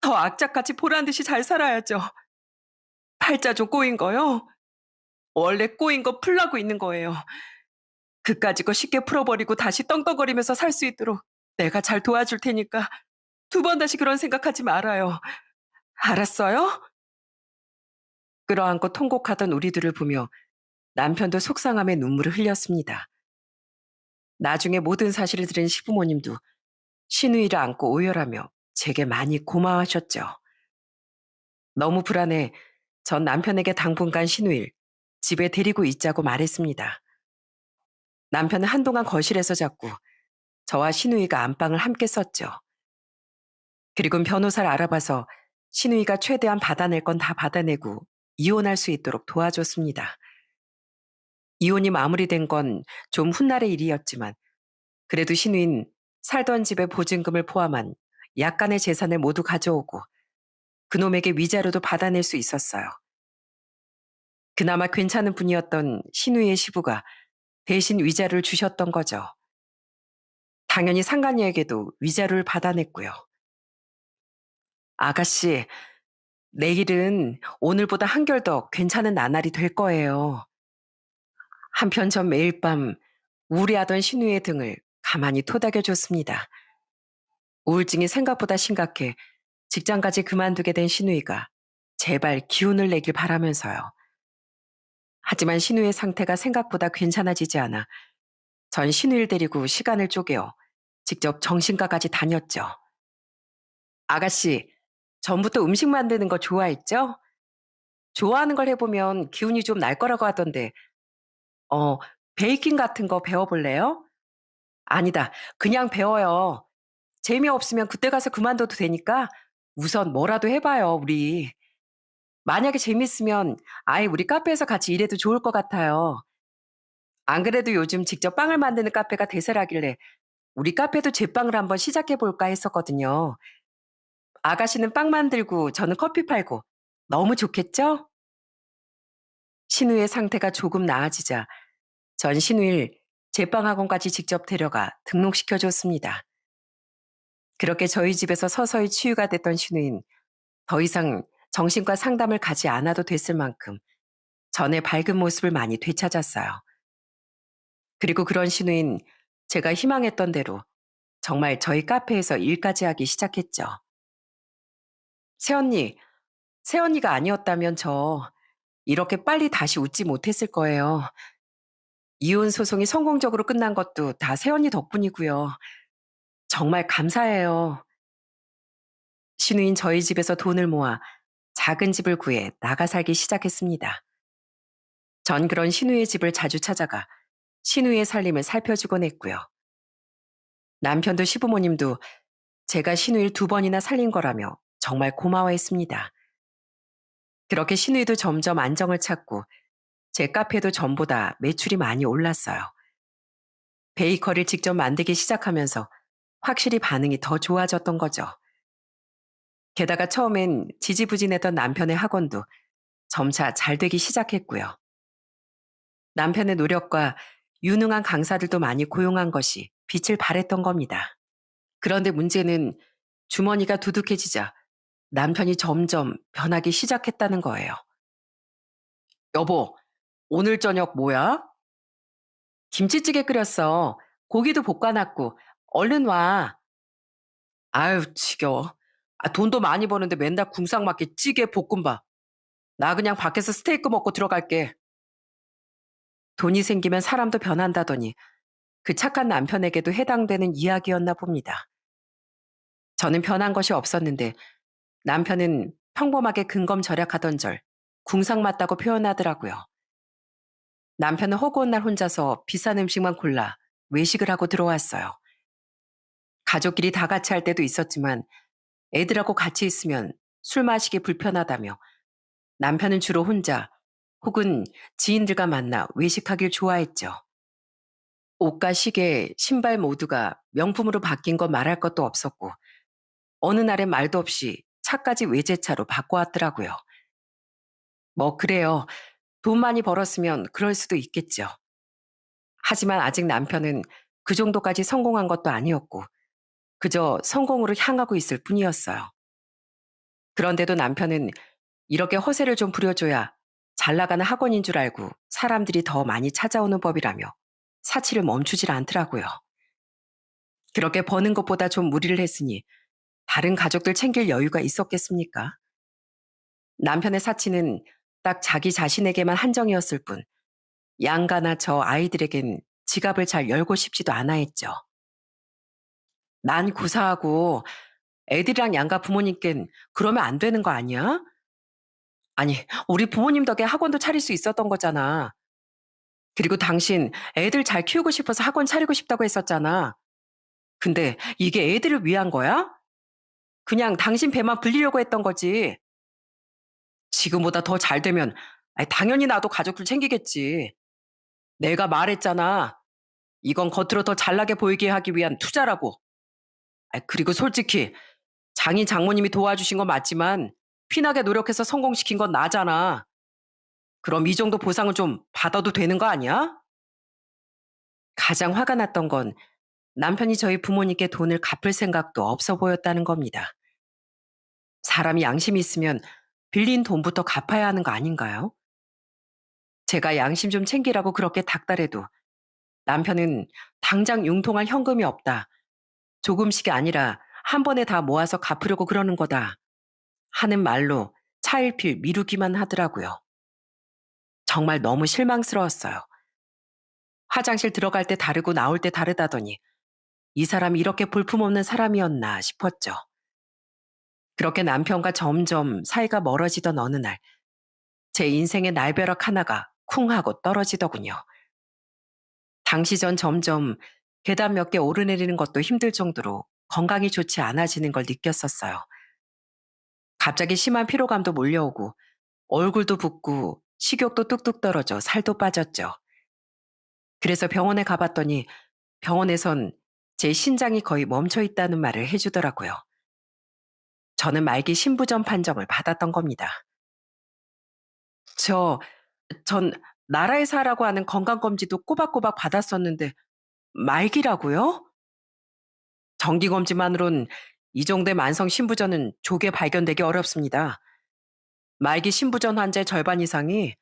더 악착같이 보란 듯이 잘 살아야죠. 팔자 좀 꼬인 거요? 원래 꼬인 거 풀라고 있는 거예요. 그까짓 거 쉽게 풀어버리고 다시 떵떵거리면서 살 수 있도록 내가 잘 도와줄 테니까 두 번 다시 그런 생각하지 말아요. 알았어요? 끌어안고 통곡하던 우리들을 보며 남편도 속상함에 눈물을 흘렸습니다. 나중에 모든 사실을 들은 시부모님도 신우이를 안고 오열하며 제게 많이 고마워하셨죠. 너무 불안해 전 남편에게 당분간 신우일 집에 데리고 있자고 말했습니다. 남편은 한동안 거실에서 잤고 저와 신우이가 안방을 함께 썼죠. 그리고 변호사를 알아봐서 신우이가 최대한 받아낼 건 다 받아내고 이혼할 수 있도록 도와줬습니다. 이혼이 마무리된 건 좀 훗날의 일이었지만 그래도 신우인 살던 집의 보증금을 포함한 약간의 재산을 모두 가져오고 그놈에게 위자료도 받아낼 수 있었어요. 그나마 괜찮은 분이었던 신우이의 시부가 대신 위자료를 주셨던 거죠. 당연히 상간녀에게도 위자료를 받아냈고요. 아가씨, 내일은 오늘보다 한결 더 괜찮은 나날이 될 거예요. 한편 전 매일 밤 우울해하던 신우의 등을 가만히 토닥여줬습니다. 우울증이 생각보다 심각해 직장까지 그만두게 된 신우이가 제발 기운을 내길 바라면서요. 하지만 신우의 상태가 생각보다 괜찮아지지 않아 전 신우를 데리고 시간을 쪼개어 직접 정신과까지 다녔죠. 아가씨, 전부터 음식 만드는 거 좋아했죠? 좋아하는 걸 해보면 기운이 좀 날 거라고 하던데, 어, 베이킹 같은 거 배워볼래요? 아니다, 그냥 배워요. 재미없으면 그때 가서 그만둬도 되니까 우선 뭐라도 해봐요, 우리. 만약에 재밌으면 아예 우리 카페에서 같이 일해도 좋을 것 같아요. 안 그래도 요즘 직접 빵을 만드는 카페가 대세라길래 우리 카페도 제빵을 한번 시작해볼까 했었거든요. 아가씨는 빵 만들고 저는 커피 팔고 너무 좋겠죠? 신우의 상태가 조금 나아지자 전 신우일 제빵학원까지 직접 데려가 등록시켜줬습니다. 그렇게 저희 집에서 서서히 치유가 됐던 신우인 더 이상 정신과 상담을 가지 않아도 됐을 만큼 전의 밝은 모습을 많이 되찾았어요. 그리고 그런 신우인 제가 희망했던 대로 정말 저희 카페에서 일까지 하기 시작했죠. 새언니, 새언니가 아니었다면 저 이렇게 빨리 다시 웃지 못했을 거예요. 이혼 소송이 성공적으로 끝난 것도 다 새언니 덕분이고요. 정말 감사해요. 신우인 저희 집에서 돈을 모아 작은 집을 구해 나가 살기 시작했습니다. 전 그런 신우의 집을 자주 찾아가 신우의 살림을 살펴주곤 했고요. 남편도 시부모님도 제가 신우일 두 번이나 살린 거라며 정말 고마워했습니다. 그렇게 신우이도 점점 안정을 찾고 제 카페도 전보다 매출이 많이 올랐어요. 베이커리를 직접 만들기 시작하면서 확실히 반응이 더 좋아졌던 거죠. 게다가 처음엔 지지부진했던 남편의 학원도 점차 잘 되기 시작했고요. 남편의 노력과 유능한 강사들도 많이 고용한 것이 빛을 발했던 겁니다. 그런데 문제는 주머니가 두둑해지자 남편이 점점 변하기 시작했다는 거예요. 여보, 오늘 저녁 뭐야? 김치찌개 끓였어. 고기도 볶아놨고. 얼른 와. 아유, 지겨워. 돈도 많이 버는데 맨날 궁상맞게 찌개 볶음밥. 나 그냥 밖에서 스테이크 먹고 들어갈게. 돈이 생기면 사람도 변한다더니 그 착한 남편에게도 해당되는 이야기였나 봅니다. 저는 변한 것이 없었는데 남편은 평범하게 근검절약하던 절 궁상 맞다고 표현하더라고요. 남편은 허구한 날 혼자서 비싼 음식만 골라 외식을 하고 들어왔어요. 가족끼리 다 같이 할 때도 있었지만 애들하고 같이 있으면 술 마시기 불편하다며 남편은 주로 혼자 혹은 지인들과 만나 외식하길 좋아했죠. 옷과 시계, 신발 모두가 명품으로 바뀐 건 말할 것도 없었고 어느 날엔 말도 없이 차까지 외제차로 바꿔왔더라고요. 뭐 그래요. 돈 많이 벌었으면 그럴 수도 있겠죠. 하지만 아직 남편은 그 정도까지 성공한 것도 아니었고 그저 성공으로 향하고 있을 뿐이었어요. 그런데도 남편은 이렇게 허세를 좀 부려줘야 잘 나가는 학원인 줄 알고 사람들이 더 많이 찾아오는 법이라며 사치를 멈추질 않더라고요. 그렇게 버는 것보다 좀 무리를 했으니 다른 가족들 챙길 여유가 있었겠습니까? 남편의 사치는 딱 자기 자신에게만 한정이었을 뿐 양가나 저 아이들에겐 지갑을 잘 열고 싶지도 않아 했죠. 난 고사하고 애들이랑 양가 부모님껜 그러면 안 되는 거 아니야? 아니, 우리 부모님 덕에 학원도 차릴 수 있었던 거잖아. 그리고 당신 애들 잘 키우고 싶어서 학원 차리고 싶다고 했었잖아. 근데 이게 애들을 위한 거야? 그냥 당신 배만 불리려고 했던 거지. 지금보다 더 잘 되면 아이, 당연히 나도 가족들 챙기겠지. 내가 말했잖아. 이건 겉으로 더 잘나게 보이게 하기 위한 투자라고. 그리고 솔직히 장인 장모님이 도와주신 건 맞지만 피나게 노력해서 성공시킨 건 나잖아. 그럼 이 정도 보상은 좀 받아도 되는 거 아니야? 가장 화가 났던 건 남편이 저희 부모님께 돈을 갚을 생각도 없어 보였다는 겁니다. 사람이 양심이 있으면 빌린 돈부터 갚아야 하는 거 아닌가요? 제가 양심 좀 챙기라고 그렇게 닥달해도 남편은 당장 융통할 현금이 없다. 조금씩이 아니라 한 번에 다 모아서 갚으려고 그러는 거다. 하는 말로 차일필 미루기만 하더라고요. 정말 너무 실망스러웠어요. 화장실 들어갈 때 다르고 나올 때 다르다더니 이 사람이 이렇게 볼품없는 사람이었나 싶었죠. 그렇게 남편과 점점 사이가 멀어지던 어느 날, 제 인생의 날벼락 하나가 쿵 하고 떨어지더군요. 당시 전 점점 계단 몇 개 오르내리는 것도 힘들 정도로 건강이 좋지 않아지는 걸 느꼈었어요. 갑자기 심한 피로감도 몰려오고 얼굴도 붓고 식욕도 뚝뚝 떨어져 살도 빠졌죠. 그래서 병원에 가봤더니 병원에선 제 신장이 거의 멈춰 있다는 말을 해주더라고요. 저는 말기 신부전 판정을 받았던 겁니다. 저, 전 나라에서 하라고 하는 건강검진도 꼬박꼬박 받았었는데 말기라고요? 정기검진만으론 이 정도의 만성 신부전은 조기에 발견되기 어렵습니다. 말기 신부전 환자의 절반 이상이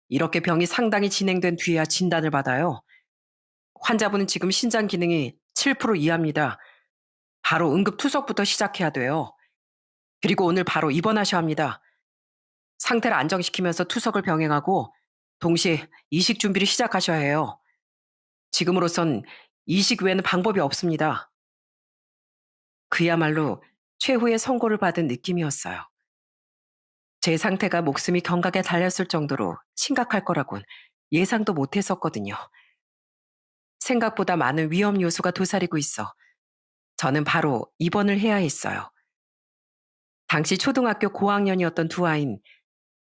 이렇게 병이 상당히 진행된 뒤에야 진단을 받아요. 환자분은 지금 신장 기능이 7% 이하입니다. 바로 응급 투석부터 시작해야 돼요. 그리고 오늘 바로 입원하셔야 합니다. 상태를 안정시키면서 투석을 병행하고 동시에 이식 준비를 시작하셔야 해요. 지금으로선 이식 외에는 방법이 없습니다. 그야말로 최후의 선고를 받은 느낌이었어요. 제 상태가 목숨이 경각에 달렸을 정도로 심각할 거라곤 예상도 못 했었거든요. 생각보다 많은 위험 요소가 도사리고 있어 저는 바로 입원을 해야 했어요. 당시 초등학교 고학년이었던 두 아이는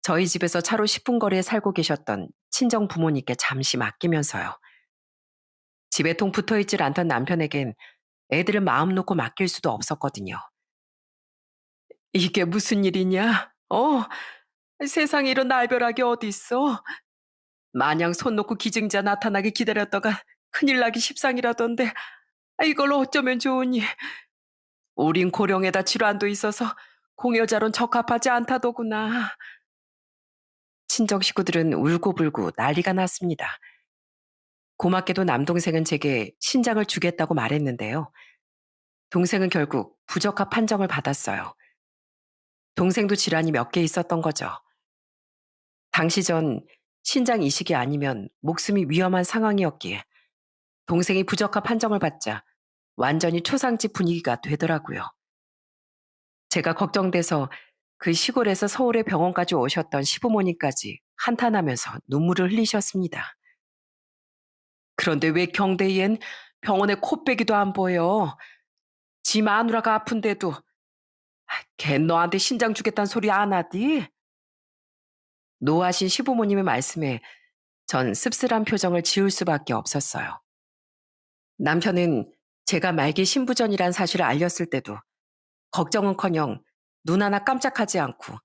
저희 집에서 차로 10분 거리에 살고 계셨던 친정 부모님께 잠시 맡기면서요. 집에 통 붙어 있질 않던 남편에겐 애들을 마음 놓고 맡길 수도 없었거든요. 이게 무슨 일이냐? 세상에 이런 날벼락이 어디 있어? 마냥 손 놓고 기증자 나타나기 기다렸다가 큰일 나기 십상이라던데 이걸 어쩌면 좋으니. 우린 고령에다 질환도 있어서 공여자론 적합하지 않다더구나. 친정 식구들은 울고불고 난리가 났습니다. 고맙게도 남동생은 제게 신장을 주겠다고 말했는데요. 동생은 결국 부적합 판정을 받았어요. 동생도 질환이 몇 개 있었던 거죠. 당시 전 신장 이식이 아니면 목숨이 위험한 상황이었기에 동생이 부적합 판정을 받자 완전히 초상집 분위기가 되더라고요. 제가 걱정돼서 그 시골에서 서울의 병원까지 오셨던 시부모님까지 한탄하면서 눈물을 흘리셨습니다. 그런데 왜 경대위엔 병원에 코빼기도 안 보여? 지 마누라가 아픈데도 걔 너한테 신장 주겠다는 소리 안 하디? 노하신 시부모님의 말씀에 전 씁쓸한 표정을 지을 수밖에 없었어요. 남편은 제가 말기 신부전이란 사실을 알렸을 때도 걱정은커녕 눈 하나 깜짝하지 않고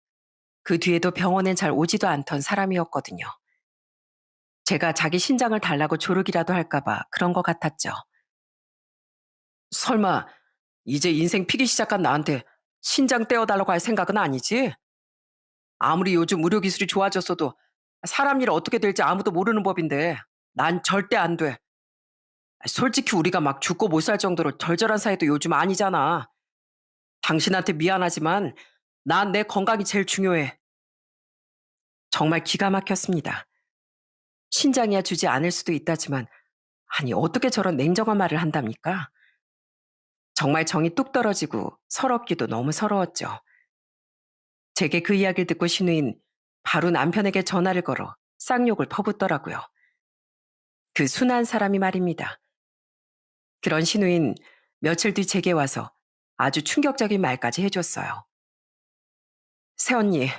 그 뒤에도 병원엔 잘 오지도 않던 사람이었거든요. 제가 자기 신장을 달라고 조르기라도 할까봐 그런 것 같았죠. 설마 이제 인생 피기 시작한 나한테 신장 떼어달라고 할 생각은 아니지? 아무리 요즘 의료기술이 좋아졌어도 사람 일 어떻게 될지 아무도 모르는 법인데 난 절대 안 돼. 솔직히 우리가 막 죽고 못 살 정도로 절절한 사이도 요즘 아니잖아. 당신한테 미안하지만 난 내 건강이 제일 중요해. 정말 기가 막혔습니다. 신장이야 주지 않을 수도 있다지만 아니 어떻게 저런 냉정한 말을 한답니까? 정말 정이 뚝 떨어지고 서럽기도 너무 서러웠죠. 제게 그 이야기를 듣고 신우인 바로 남편에게 전화를 걸어 쌍욕을 퍼붓더라고요. 그 순한 사람이 말입니다. 그런 신우인 며칠 뒤 제게 와서 아주 충격적인 말까지 해줬어요. 새언니,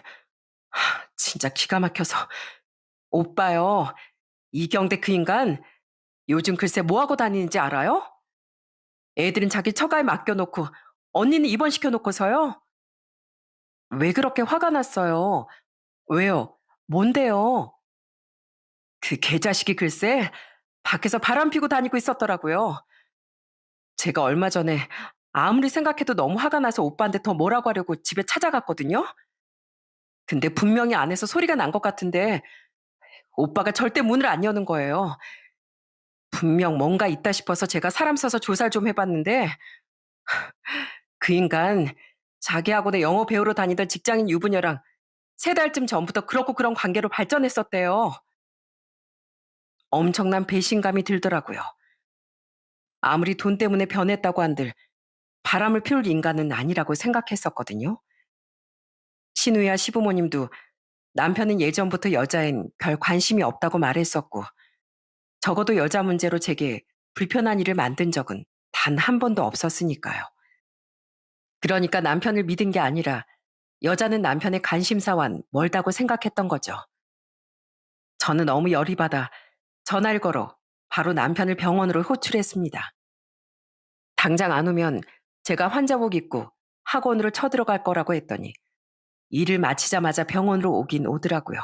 진짜 기가 막혀서. 오빠요, 이경대 그 인간 요즘 글쎄 뭐하고 다니는지 알아요? 애들은 자기 처가에 맡겨놓고 언니는 입원시켜놓고서요. 왜 그렇게 화가 났어요? 왜요? 뭔데요? 그 개자식이 글쎄 밖에서 바람 피고 다니고 있었더라고요. 제가 얼마 전에 아무리 생각해도 너무 화가 나서 오빠한테 더 뭐라고 하려고 집에 찾아갔거든요. 근데 분명히 안에서 소리가 난 것 같은데 오빠가 절대 문을 안 여는 거예요. 분명 뭔가 있다 싶어서 제가 사람 써서 조사를 좀 해봤는데 그 인간 자기 학원에 영어 배우러 다니던 직장인 유부녀랑 3달쯤 전부터 그렇고 그런 관계로 발전했었대요. 엄청난 배신감이 들더라고요. 아무리 돈 때문에 변했다고 한들 바람을 피울 인간은 아니라고 생각했었거든요. 신우야 시부모님도 남편은 예전부터 여자엔 별 관심이 없다고 말했었고 적어도 여자 문제로 제게 불편한 일을 만든 적은 단 한 번도 없었으니까요. 그러니까 남편을 믿은 게 아니라 여자는 남편의 관심사와는 멀다고 생각했던 거죠. 저는 너무 열이 받아 전화를 걸어 바로 남편을 병원으로 호출했습니다. 당장 안 오면 제가 환자복 입고 학원으로 쳐들어갈 거라고 했더니 일을 마치자마자 병원으로 오긴 오더라고요.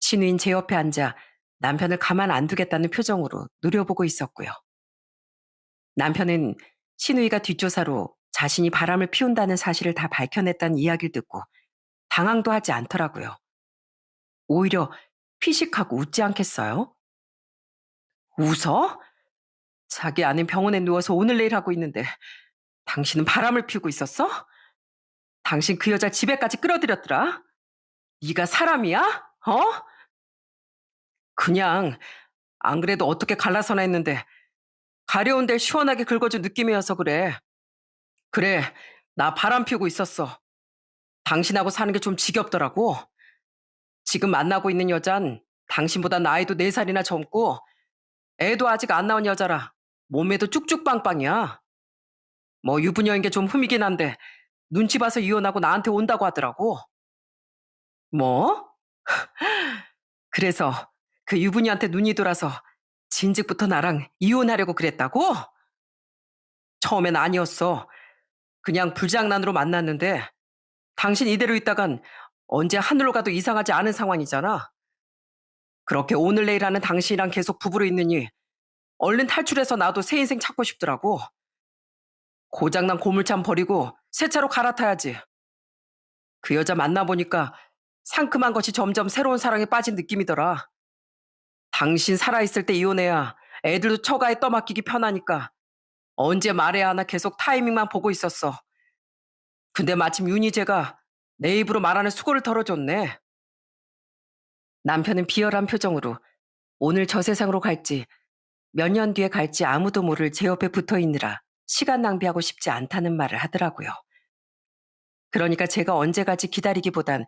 신우인 제 옆에 앉아 남편을 가만 안 두겠다는 표정으로 노려보고 있었고요. 남편은 신우이가 뒷조사로 자신이 바람을 피운다는 사실을 다 밝혀냈다는 이야기를 듣고 당황도 하지 않더라고요. 오히려 피식하고 웃지 않겠어요? 웃어? 자기 아는 병원에 누워서 오늘 내일 하고 있는데 당신은 바람을 피우고 있었어? 당신 그 여자 집에까지 끌어들였더라? 네가 사람이야? 어? 그냥 안 그래도 어떻게 갈라서나 했는데 가려운 데를 시원하게 긁어준 느낌이어서 그래. 그래, 나 바람 피우고 있었어. 당신하고 사는 게 좀 지겹더라고. 지금 만나고 있는 여잔 당신보다 나이도 4살이나 젊고 애도 아직 안 나온 여자라 몸매도 쭉쭉 빵빵이야. 뭐 유부녀인 게 좀 흠이긴 한데 눈치 봐서 이혼하고 나한테 온다고 하더라고. 뭐? 그래서 그 유부녀한테 눈이 돌아서 진즉부터 나랑 이혼하려고 그랬다고? 처음엔 아니었어. 그냥 불장난으로 만났는데 당신 이대로 있다간 언제 하늘로 가도 이상하지 않은 상황이잖아. 그렇게 오늘 내일 하는 당신이랑 계속 부부로 있느니 얼른 탈출해서 나도 새 인생 찾고 싶더라고. 고장난 고물참 버리고 새 차로 갈아타야지. 그 여자 만나보니까 상큼한 것이 점점 새로운 사랑에 빠진 느낌이더라. 당신 살아있을 때 이혼해야 애들도 처가에 떠맡기기 편하니까 언제 말해야 하나 계속 타이밍만 보고 있었어. 근데 마침 윤희재가 내 입으로 말하는 수고를 덜어줬네. 남편은 비열한 표정으로 오늘 저 세상으로 갈지 몇 년 뒤에 갈지 아무도 모를 제 옆에 붙어 있느라 시간 낭비하고 싶지 않다는 말을 하더라고요. 그러니까 제가 언제 갈지 기다리기보단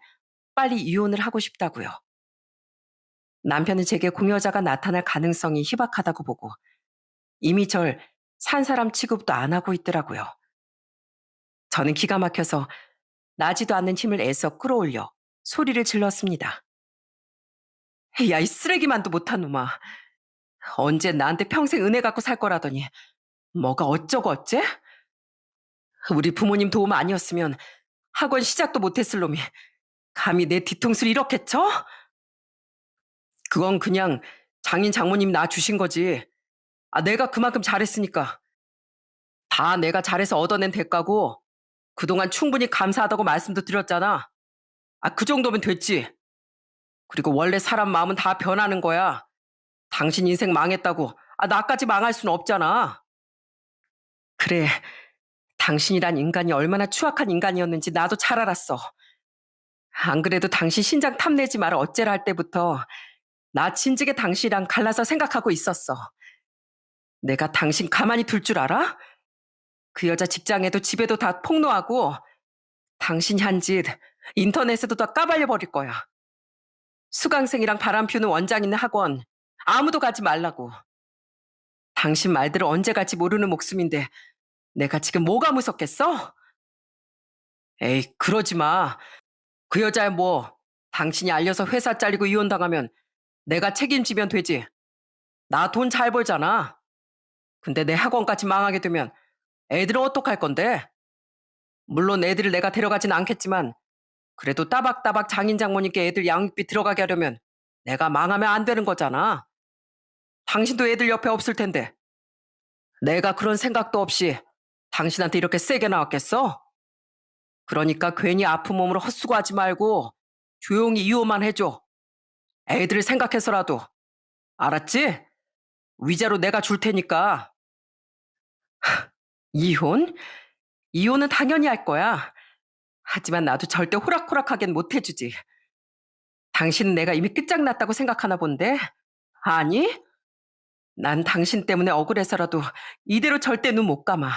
빨리 이혼을 하고 싶다고요. 남편은 제게 공여자가 나타날 가능성이 희박하다고 보고 이미 절 산 사람 취급도 안 하고 있더라고요. 저는 기가 막혀서 나지도 않는 힘을 애써 끌어올려 소리를 질렀습니다. 야, 이 쓰레기만도 못한 놈아. 언제 나한테 평생 은혜 갖고 살 거라더니 뭐가 어쩌고 어째? 우리 부모님 도움 아니었으면 학원 시작도 못했을 놈이 감히 내 뒤통수를 이렇게 쳐? 그건 그냥 장인 장모님 나 주신 거지. 내가 그만큼 잘했으니까. 다 내가 잘해서 얻어낸 대가고 그동안 충분히 감사하다고 말씀도 드렸잖아. 그 정도면 됐지. 그리고 원래 사람 마음은 다 변하는 거야. 당신 인생 망했다고 나까지 망할 수는 없잖아. 그래, 당신이란 인간이 얼마나 추악한 인간이었는지 나도 잘 알았어. 안 그래도 당신 신장 탐내지 마라 어째라 할 때부터 나 진즉에 당신이랑 갈라서 생각하고 있었어. 내가 당신 가만히 둘 줄 알아? 그 여자 직장에도 집에도 다 폭로하고 당신이 한 짓 인터넷에도 다 까발려 버릴 거야. 수강생이랑 바람 피우는 원장 있는 학원 아무도 가지 말라고. 당신 말대로 언제 갈지 모르는 목숨인데 내가 지금 뭐가 무섭겠어? 에이, 그러지 마. 그 여자야 뭐 당신이 알려서 회사 잘리고 이혼당하면 내가 책임지면 되지. 나 돈 잘 벌잖아. 근데 내 학원까지 망하게 되면 애들은 어떡할 건데? 물론 애들을 내가 데려가진 않겠지만 그래도 따박따박 장인 장모님께 애들 양육비 들어가게 하려면 내가 망하면 안 되는 거잖아. 당신도 애들 옆에 없을 텐데 내가 그런 생각도 없이 당신한테 이렇게 세게 나왔겠어? 그러니까 괜히 아픈 몸으로 헛수고하지 말고 조용히 이혼만 해줘. 애들을 생각해서라도. 알았지? 위자료 내가 줄 테니까. 이혼? 이혼은 당연히 할 거야. 하지만 나도 절대 호락호락하겐 못 해주지. 당신은 내가 이미 끝장났다고 생각하나 본데? 아니, 난 당신 때문에 억울해서라도 이대로 절대 눈 못 감아.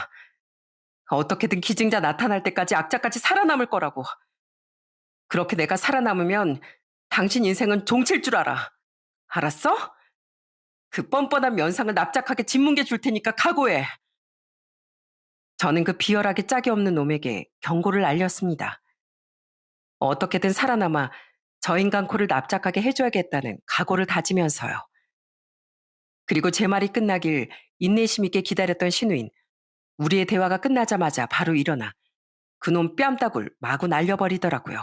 어떻게든 기증자 나타날 때까지 악자까지 살아남을 거라고. 그렇게 내가 살아남으면 당신 인생은 종칠 줄 알아. 알았어? 그 뻔뻔한 면상을 납작하게 짓뭉개 줄 테니까 각오해. 저는 그 비열하게 짝이 없는 놈에게 경고를 알렸습니다. 어떻게든 살아남아 저 인간 코를 납작하게 해줘야겠다는 각오를 다지면서요. 그리고 제 말이 끝나길 인내심 있게 기다렸던 신우인. 우리의 대화가 끝나자마자 바로 일어나 그놈 뺨따구를 마구 날려버리더라고요.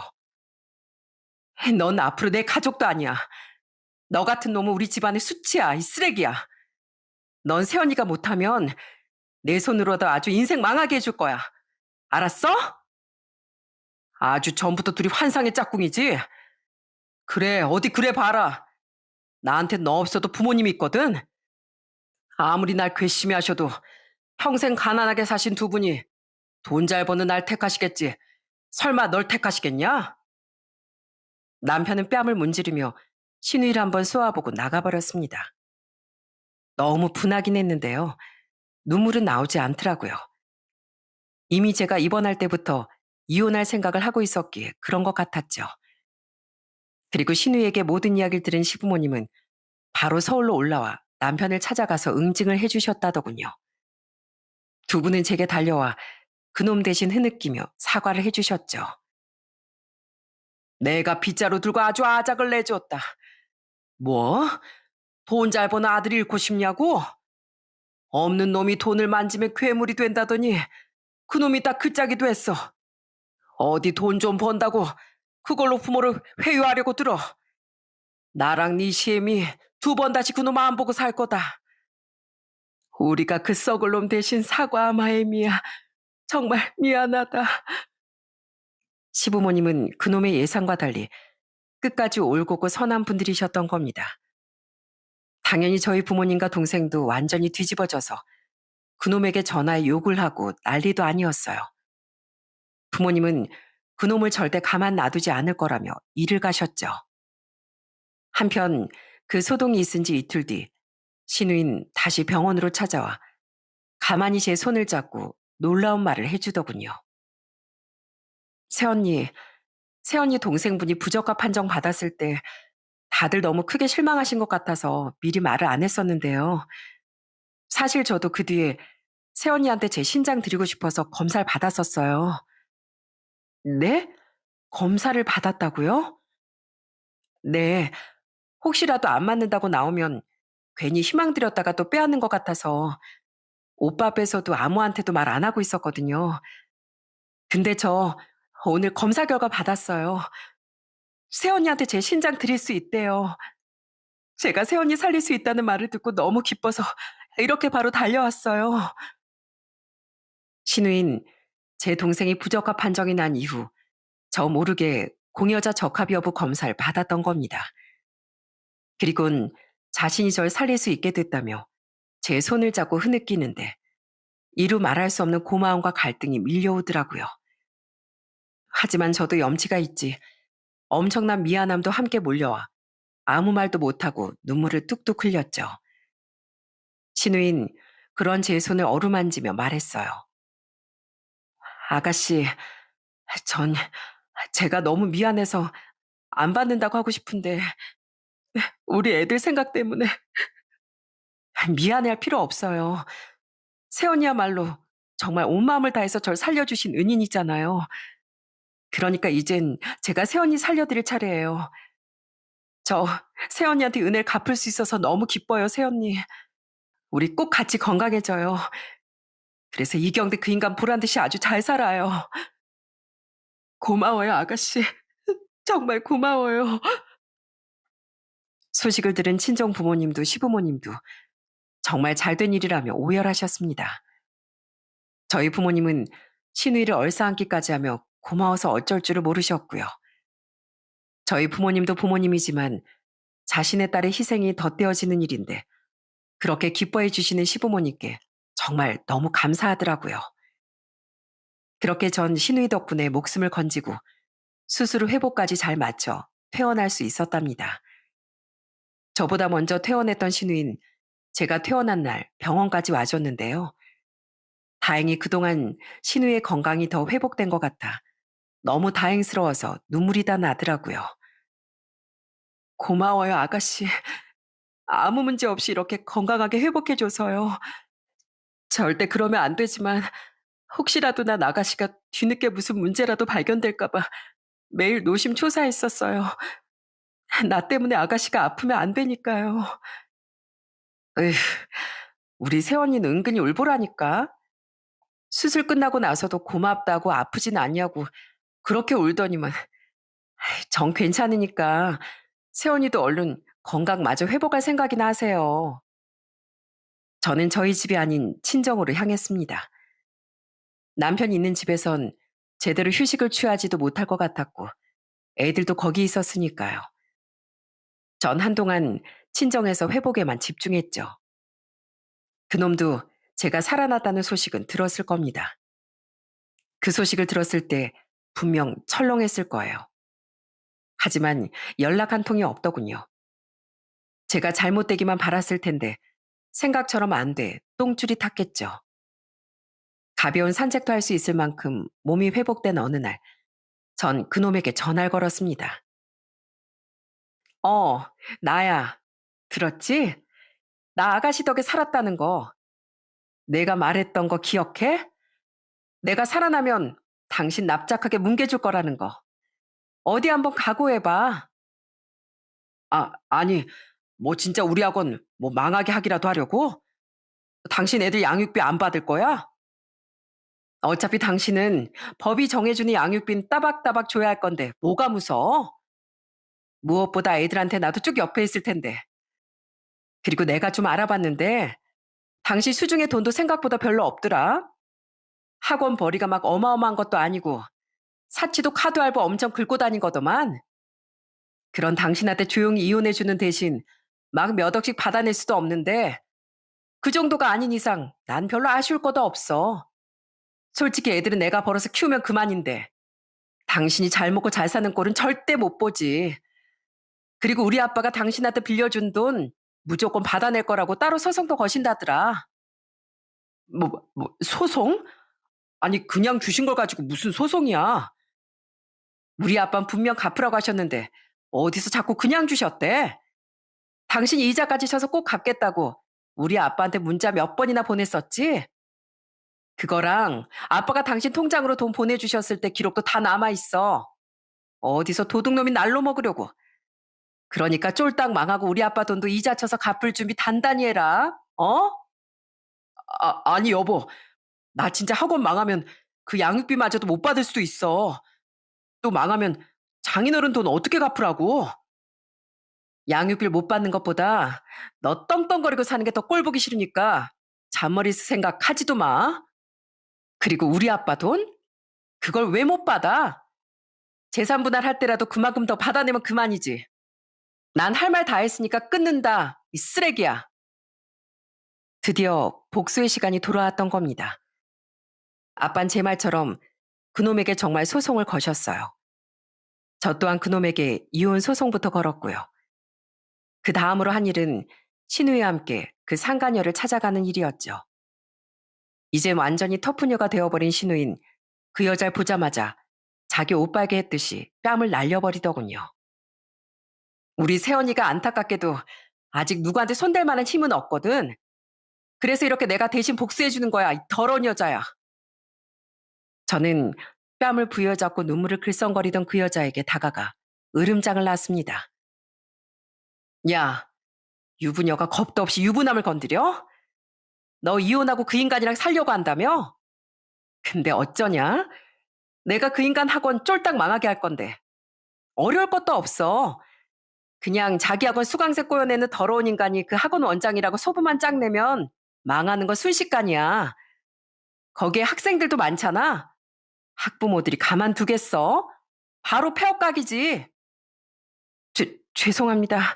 넌 앞으로 내 가족도 아니야. 너 같은 놈은 우리 집안의 수치야, 이 쓰레기야. 넌 세연이가 못하면 내 손으로도 아주 인생 망하게 해줄 거야. 알았어? 아주 전부터 둘이 환상의 짝꿍이지? 그래, 어디 그래 봐라. 나한테 너 없어도 부모님이 있거든? 아무리 날 괘씸해 하셔도 평생 가난하게 사신 두 분이 돈 잘 버는 날 택하시겠지. 설마 널 택하시겠냐? 남편은 뺨을 문지르며 신우이를 한번 쏘아보고 나가버렸습니다. 너무 분하긴 했는데요. 눈물은 나오지 않더라고요. 이미 제가 입원할 때부터 이혼할 생각을 하고 있었기에 그런 것 같았죠. 그리고 신우에게 모든 이야기를 들은 시부모님은 바로 서울로 올라와 남편을 찾아가서 응징을 해주셨다더군요. 두 분은 제게 달려와 그놈 대신 흐느끼며 사과를 해주셨죠. 내가 빗자루 들고 아주 아작을 내주었다. 뭐? 돈 잘 버는 아들 잃고 싶냐고? 없는 놈이 돈을 만지면 괴물이 된다더니 그놈이 딱 그 짝이 됐어. 어디 돈 좀 번다고 그걸로 부모를 회유하려고 들어. 나랑 네 시엠이 두 번 다시 그놈 안 보고 살 거다. 우리가 그 썩을 놈 대신 사과 마엠이야. 정말 미안하다. 시부모님은 그놈의 예상과 달리 끝까지 올곧고 선한 분들이셨던 겁니다. 당연히 저희 부모님과 동생도 완전히 뒤집어져서 그놈에게 전화해 욕을 하고 난리도 아니었어요. 부모님은 그놈을 절대 가만 놔두지 않을 거라며 일을 가셨죠. 한편 그 소동이 있은 지 이틀 뒤 신우인 다시 병원으로 찾아와 가만히 제 손을 잡고 놀라운 말을 해주더군요. 새언니, 새언니 동생분이 부적합 판정 받았을 때 다들 너무 크게 실망하신 것 같아서 미리 말을 안 했었는데요. 사실 저도 그 뒤에 새언니한테 제 신장 드리고 싶어서 검사를 받았었어요. 네? 검사를 받았다고요? 네. 혹시라도 안 맞는다고 나오면 괜히 희망 드렸다가 또 빼앗는 것 같아서 오빠 앞에서도 아무한테도 말 안 하고 있었거든요. 근데 저 오늘 검사 결과 받았어요. 새언니한테 제 신장 드릴 수 있대요. 제가 새언니 살릴 수 있다는 말을 듣고 너무 기뻐서 이렇게 바로 달려왔어요. 신우인, 제 동생이 부적합 판정이 난 이후 저 모르게 공여자 적합 여부 검사를 받았던 겁니다. 그리곤 자신이 절 살릴 수 있게 됐다며 제 손을 잡고 흐느끼는데 이루 말할 수 없는 고마움과 갈등이 밀려오더라고요. 하지만 저도 염치가 있지 엄청난 미안함도 함께 몰려와 아무 말도 못하고 눈물을 뚝뚝 흘렸죠. 신우인 그런 제 손을 어루만지며 말했어요. 아가씨, 전 제가 너무 미안해서 안 받는다고 하고 싶은데 우리 애들 생각 때문에 미안해할 필요 없어요. 새언니야말로 정말 온 마음을 다해서 절 살려주신 은인이잖아요. 그러니까 이젠 제가 새언니 살려드릴 차례예요. 저 새언니한테 은혜를 갚을 수 있어서 너무 기뻐요, 새언니. 우리 꼭 같이 건강해져요. 그래서 이경대 그 인간 보란 듯이 아주 잘 살아요. 고마워요, 아가씨. 정말 고마워요. 소식을 들은 친정 부모님도 시부모님도 정말 잘된 일이라며 오열하셨습니다. 저희 부모님은 신우이를 얼싸안기까지 하며 고마워서 어쩔 줄을 모르셨고요. 저희 부모님도 부모님이지만 자신의 딸의 희생이 덧대어지는 일인데 그렇게 기뻐해 주시는 시부모님께 정말 너무 감사하더라고요. 그렇게 전 신우이 덕분에 목숨을 건지고 수술 후 회복까지 잘 맞춰 퇴원할 수 있었답니다. 저보다 먼저 퇴원했던 신우인 제가 퇴원한 날 병원까지 와줬는데요. 다행히 그동안 신우의 건강이 더 회복된 것 같아 너무 다행스러워서 눈물이 다 나더라고요. 고마워요, 아가씨. 아무 문제 없이 이렇게 건강하게 회복해줘서요. 절대 그러면 안 되지만 혹시라도 난 아가씨가 뒤늦게 무슨 문제라도 발견될까봐 매일 노심초사했었어요. 나 때문에 아가씨가 아프면 안 되니까요. 에휴, 우리 새언니는 은근히 울보라니까. 수술 끝나고 나서도 고맙다고 아프진 않냐고 그렇게 울더니만 정 괜찮으니까 새언니도 얼른 건강 마저 회복할 생각이나 하세요. 저는 저희 집이 아닌 친정으로 향했습니다. 남편이 있는 집에선 제대로 휴식을 취하지도 못할 것 같았고 애들도 거기 있었으니까요. 전 한동안 친정에서 회복에만 집중했죠. 그놈도 제가 살아났다는 소식은 들었을 겁니다. 그 소식을 들었을 때 분명 철렁했을 거예요. 하지만 연락 한 통이 없더군요. 제가 잘못되기만 바랐을 텐데 생각처럼 안 돼 똥줄이 탔겠죠. 가벼운 산책도 할 수 있을 만큼 몸이 회복된 어느 날, 전 그놈에게 전화를 걸었습니다. 어, 나야. 들었지? 나 아가씨 덕에 살았다는 거. 내가 말했던 거 기억해? 내가 살아나면 당신 납작하게 뭉개줄 거라는 거. 어디 한번 각오해봐. 아니, 뭐 진짜 우리 학원 뭐 망하게 하기라도 하려고? 당신 애들 양육비 안 받을 거야? 어차피 당신은 법이 정해주는 양육비는 따박따박 줘야 할 건데 뭐가 무서워? 무엇보다 애들한테 나도 쭉 옆에 있을 텐데. 그리고 내가 좀 알아봤는데 당신 수중에 돈도 생각보다 별로 없더라. 학원 벌이가 막 어마어마한 것도 아니고 사치도 카드 알바 엄청 긁고 다닌 거더만. 그런 당신한테 조용히 이혼해주는 대신 막 몇 억씩 받아낼 수도 없는데 그 정도가 아닌 이상 난 별로 아쉬울 것도 없어. 솔직히 애들은 내가 벌어서 키우면 그만인데 당신이 잘 먹고 잘 사는 꼴은 절대 못 보지. 그리고 우리 아빠가 당신한테 빌려준 돈 무조건 받아낼 거라고 따로 소송도 거신다더라. 소송? 아니, 그냥 주신 걸 가지고 무슨 소송이야? 우리 아빠는 분명 갚으라고 하셨는데 어디서 자꾸 그냥 주셨대? 당신이 이자까지 쳐서 꼭 갚겠다고 우리 아빠한테 문자 몇 번이나 보냈었지? 그거랑 아빠가 당신 통장으로 돈 보내주셨을 때 기록도 다 남아있어. 어디서 도둑놈이 날로 먹으려고. 그러니까 쫄딱 망하고 우리 아빠 돈도 이자 쳐서 갚을 준비 단단히 해라. 어? 아니, 여보. 나 진짜 학원 망하면 그 양육비마저도 못 받을 수도 있어. 또 망하면 장인어른 돈 어떻게 갚으라고? 양육비를 못 받는 것보다 너 떵떵거리고 사는 게 더 꼴보기 싫으니까 잔머리 쓸 생각 하지도 마. 그리고 우리 아빠 돈? 그걸 왜 못 받아? 재산 분할할 때라도 그만큼 더 받아내면 그만이지. 난 할 말 다 했으니까 끊는다. 이 쓰레기야. 드디어 복수의 시간이 돌아왔던 겁니다. 아빤 제 말처럼 그놈에게 정말 소송을 거셨어요. 저 또한 그놈에게 이혼 소송부터 걸었고요. 그 다음으로 한 일은 신우와 함께 그 상간녀를 찾아가는 일이었죠. 이젠 완전히 터프녀가 되어버린 신우인 그 여자를 보자마자 자기 옷 빨게 했듯이 뺨을 날려버리더군요. 우리 새언니가 안타깝게도 아직 누구한테 손댈 만한 힘은 없거든. 그래서 이렇게 내가 대신 복수해주는 거야, 이 더러운 여자야. 저는 뺨을 부여잡고 눈물을 글썽거리던 그 여자에게 다가가 으름장을 놨습니다. 야, 유부녀가 겁도 없이 유부남을 건드려? 너 이혼하고 그 인간이랑 살려고 한다며? 근데 어쩌냐? 내가 그 인간 학원 쫄딱 망하게 할 건데. 어려울 것도 없어. 그냥 자기 학원 수강생 꼬여내는 더러운 인간이 그 학원 원장이라고 소문만 짝 내면 망하는 건 순식간이야. 거기에 학생들도 많잖아. 학부모들이 가만두겠어? 바로 폐업각이지. 죄송합니다.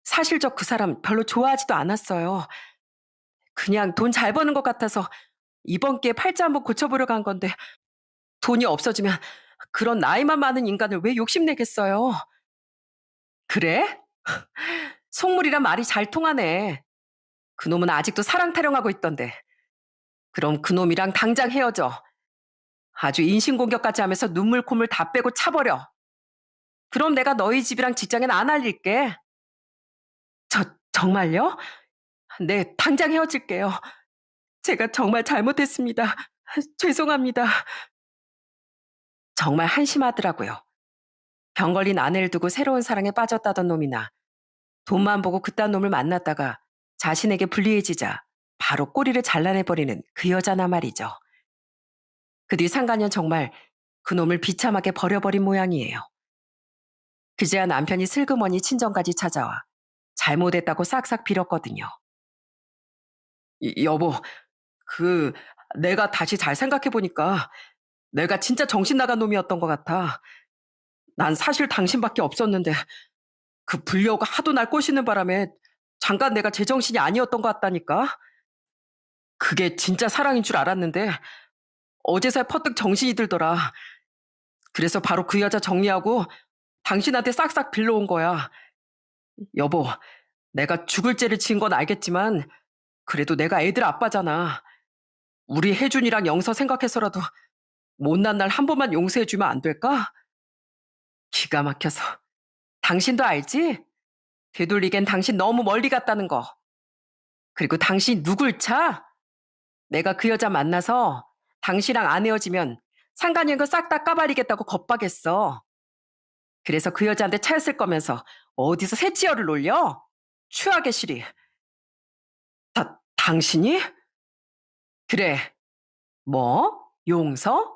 사실 저 그 사람 별로 좋아하지도 않았어요. 그냥 돈 잘 버는 것 같아서 이번 기회에 팔자 한번 고쳐보려고 한 건데 돈이 없어지면 그런 나이만 많은 인간을 왜 욕심내겠어요? 그래? 속물이란 말이 잘 통하네. 그놈은 아직도 사랑 타령하고 있던데. 그럼 그놈이랑 당장 헤어져. 아주 인신공격까지 하면서 눈물 콧물 다 빼고 차버려. 그럼 내가 너희 집이랑 직장엔 안 알릴게. 정말요? 네, 당장 헤어질게요. 제가 정말 잘못했습니다. 죄송합니다. 정말 한심하더라고요. 병 걸린 아내를 두고 새로운 사랑에 빠졌다던 놈이나 돈만 보고 그딴 놈을 만났다가 자신에게 불리해지자 바로 꼬리를 잘라내버리는 그 여자나 말이죠. 그 뒤 상간년 정말 그놈을 비참하게 버려버린 모양이에요. 그제야 남편이 슬그머니 친정까지 찾아와 잘못했다고 싹싹 빌었거든요. 여보, 그 내가 다시 잘 생각해보니까 내가 진짜 정신 나간 놈이었던 것 같아. 난 사실 당신밖에 없었는데 그 불려가 하도 날 꼬시는 바람에 잠깐 내가 제정신이 아니었던 것 같다니까. 그게 진짜 사랑인 줄 알았는데 어제서야 퍼뜩 정신이 들더라. 그래서 바로 그 여자 정리하고 당신한테 싹싹 빌려온 거야. 여보, 내가 죽을 죄를 지은 건 알겠지만 그래도 내가 애들 아빠잖아. 우리 혜준이랑 영서 생각해서라도 못난 날 한 번만 용서해주면 안 될까? 기가 막혀서. 당신도 알지? 되돌리겐 당신 너무 멀리 갔다는 거. 그리고 당신 누굴 차? 내가 그 여자 만나서 당신이랑 안 헤어지면 상간인 거 싹 다 까발리겠다고 겁박했어. 그래서 그 여자한테 차였을 거면서 어디서 새치열을 놀려? 추하게 시리. 당신이? 그래. 뭐? 용서?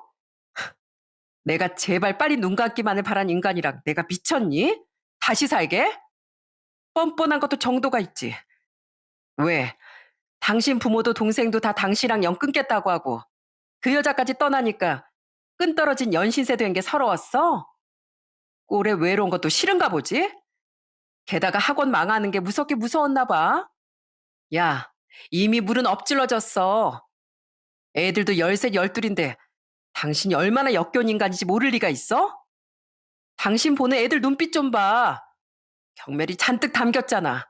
내가 제발 빨리 눈 감기만을 바란 인간이랑 내가 미쳤니? 다시 살게? 뻔뻔한 것도 정도가 있지. 왜? 당신 부모도 동생도 다 당신이랑 연 끊겠다고 하고 그 여자까지 떠나니까 끈 떨어진 연신세 된 게 서러웠어? 꼴에 외로운 것도 싫은가 보지? 게다가 학원 망하는 게 무섭게 무서웠나 봐. 야, 이미 물은 엎질러졌어. 애들도 13, 12인데 당신이 얼마나 역겨운 인간인지 모를 리가 있어? 당신 보는 애들 눈빛 좀 봐. 경멸이 잔뜩 담겼잖아.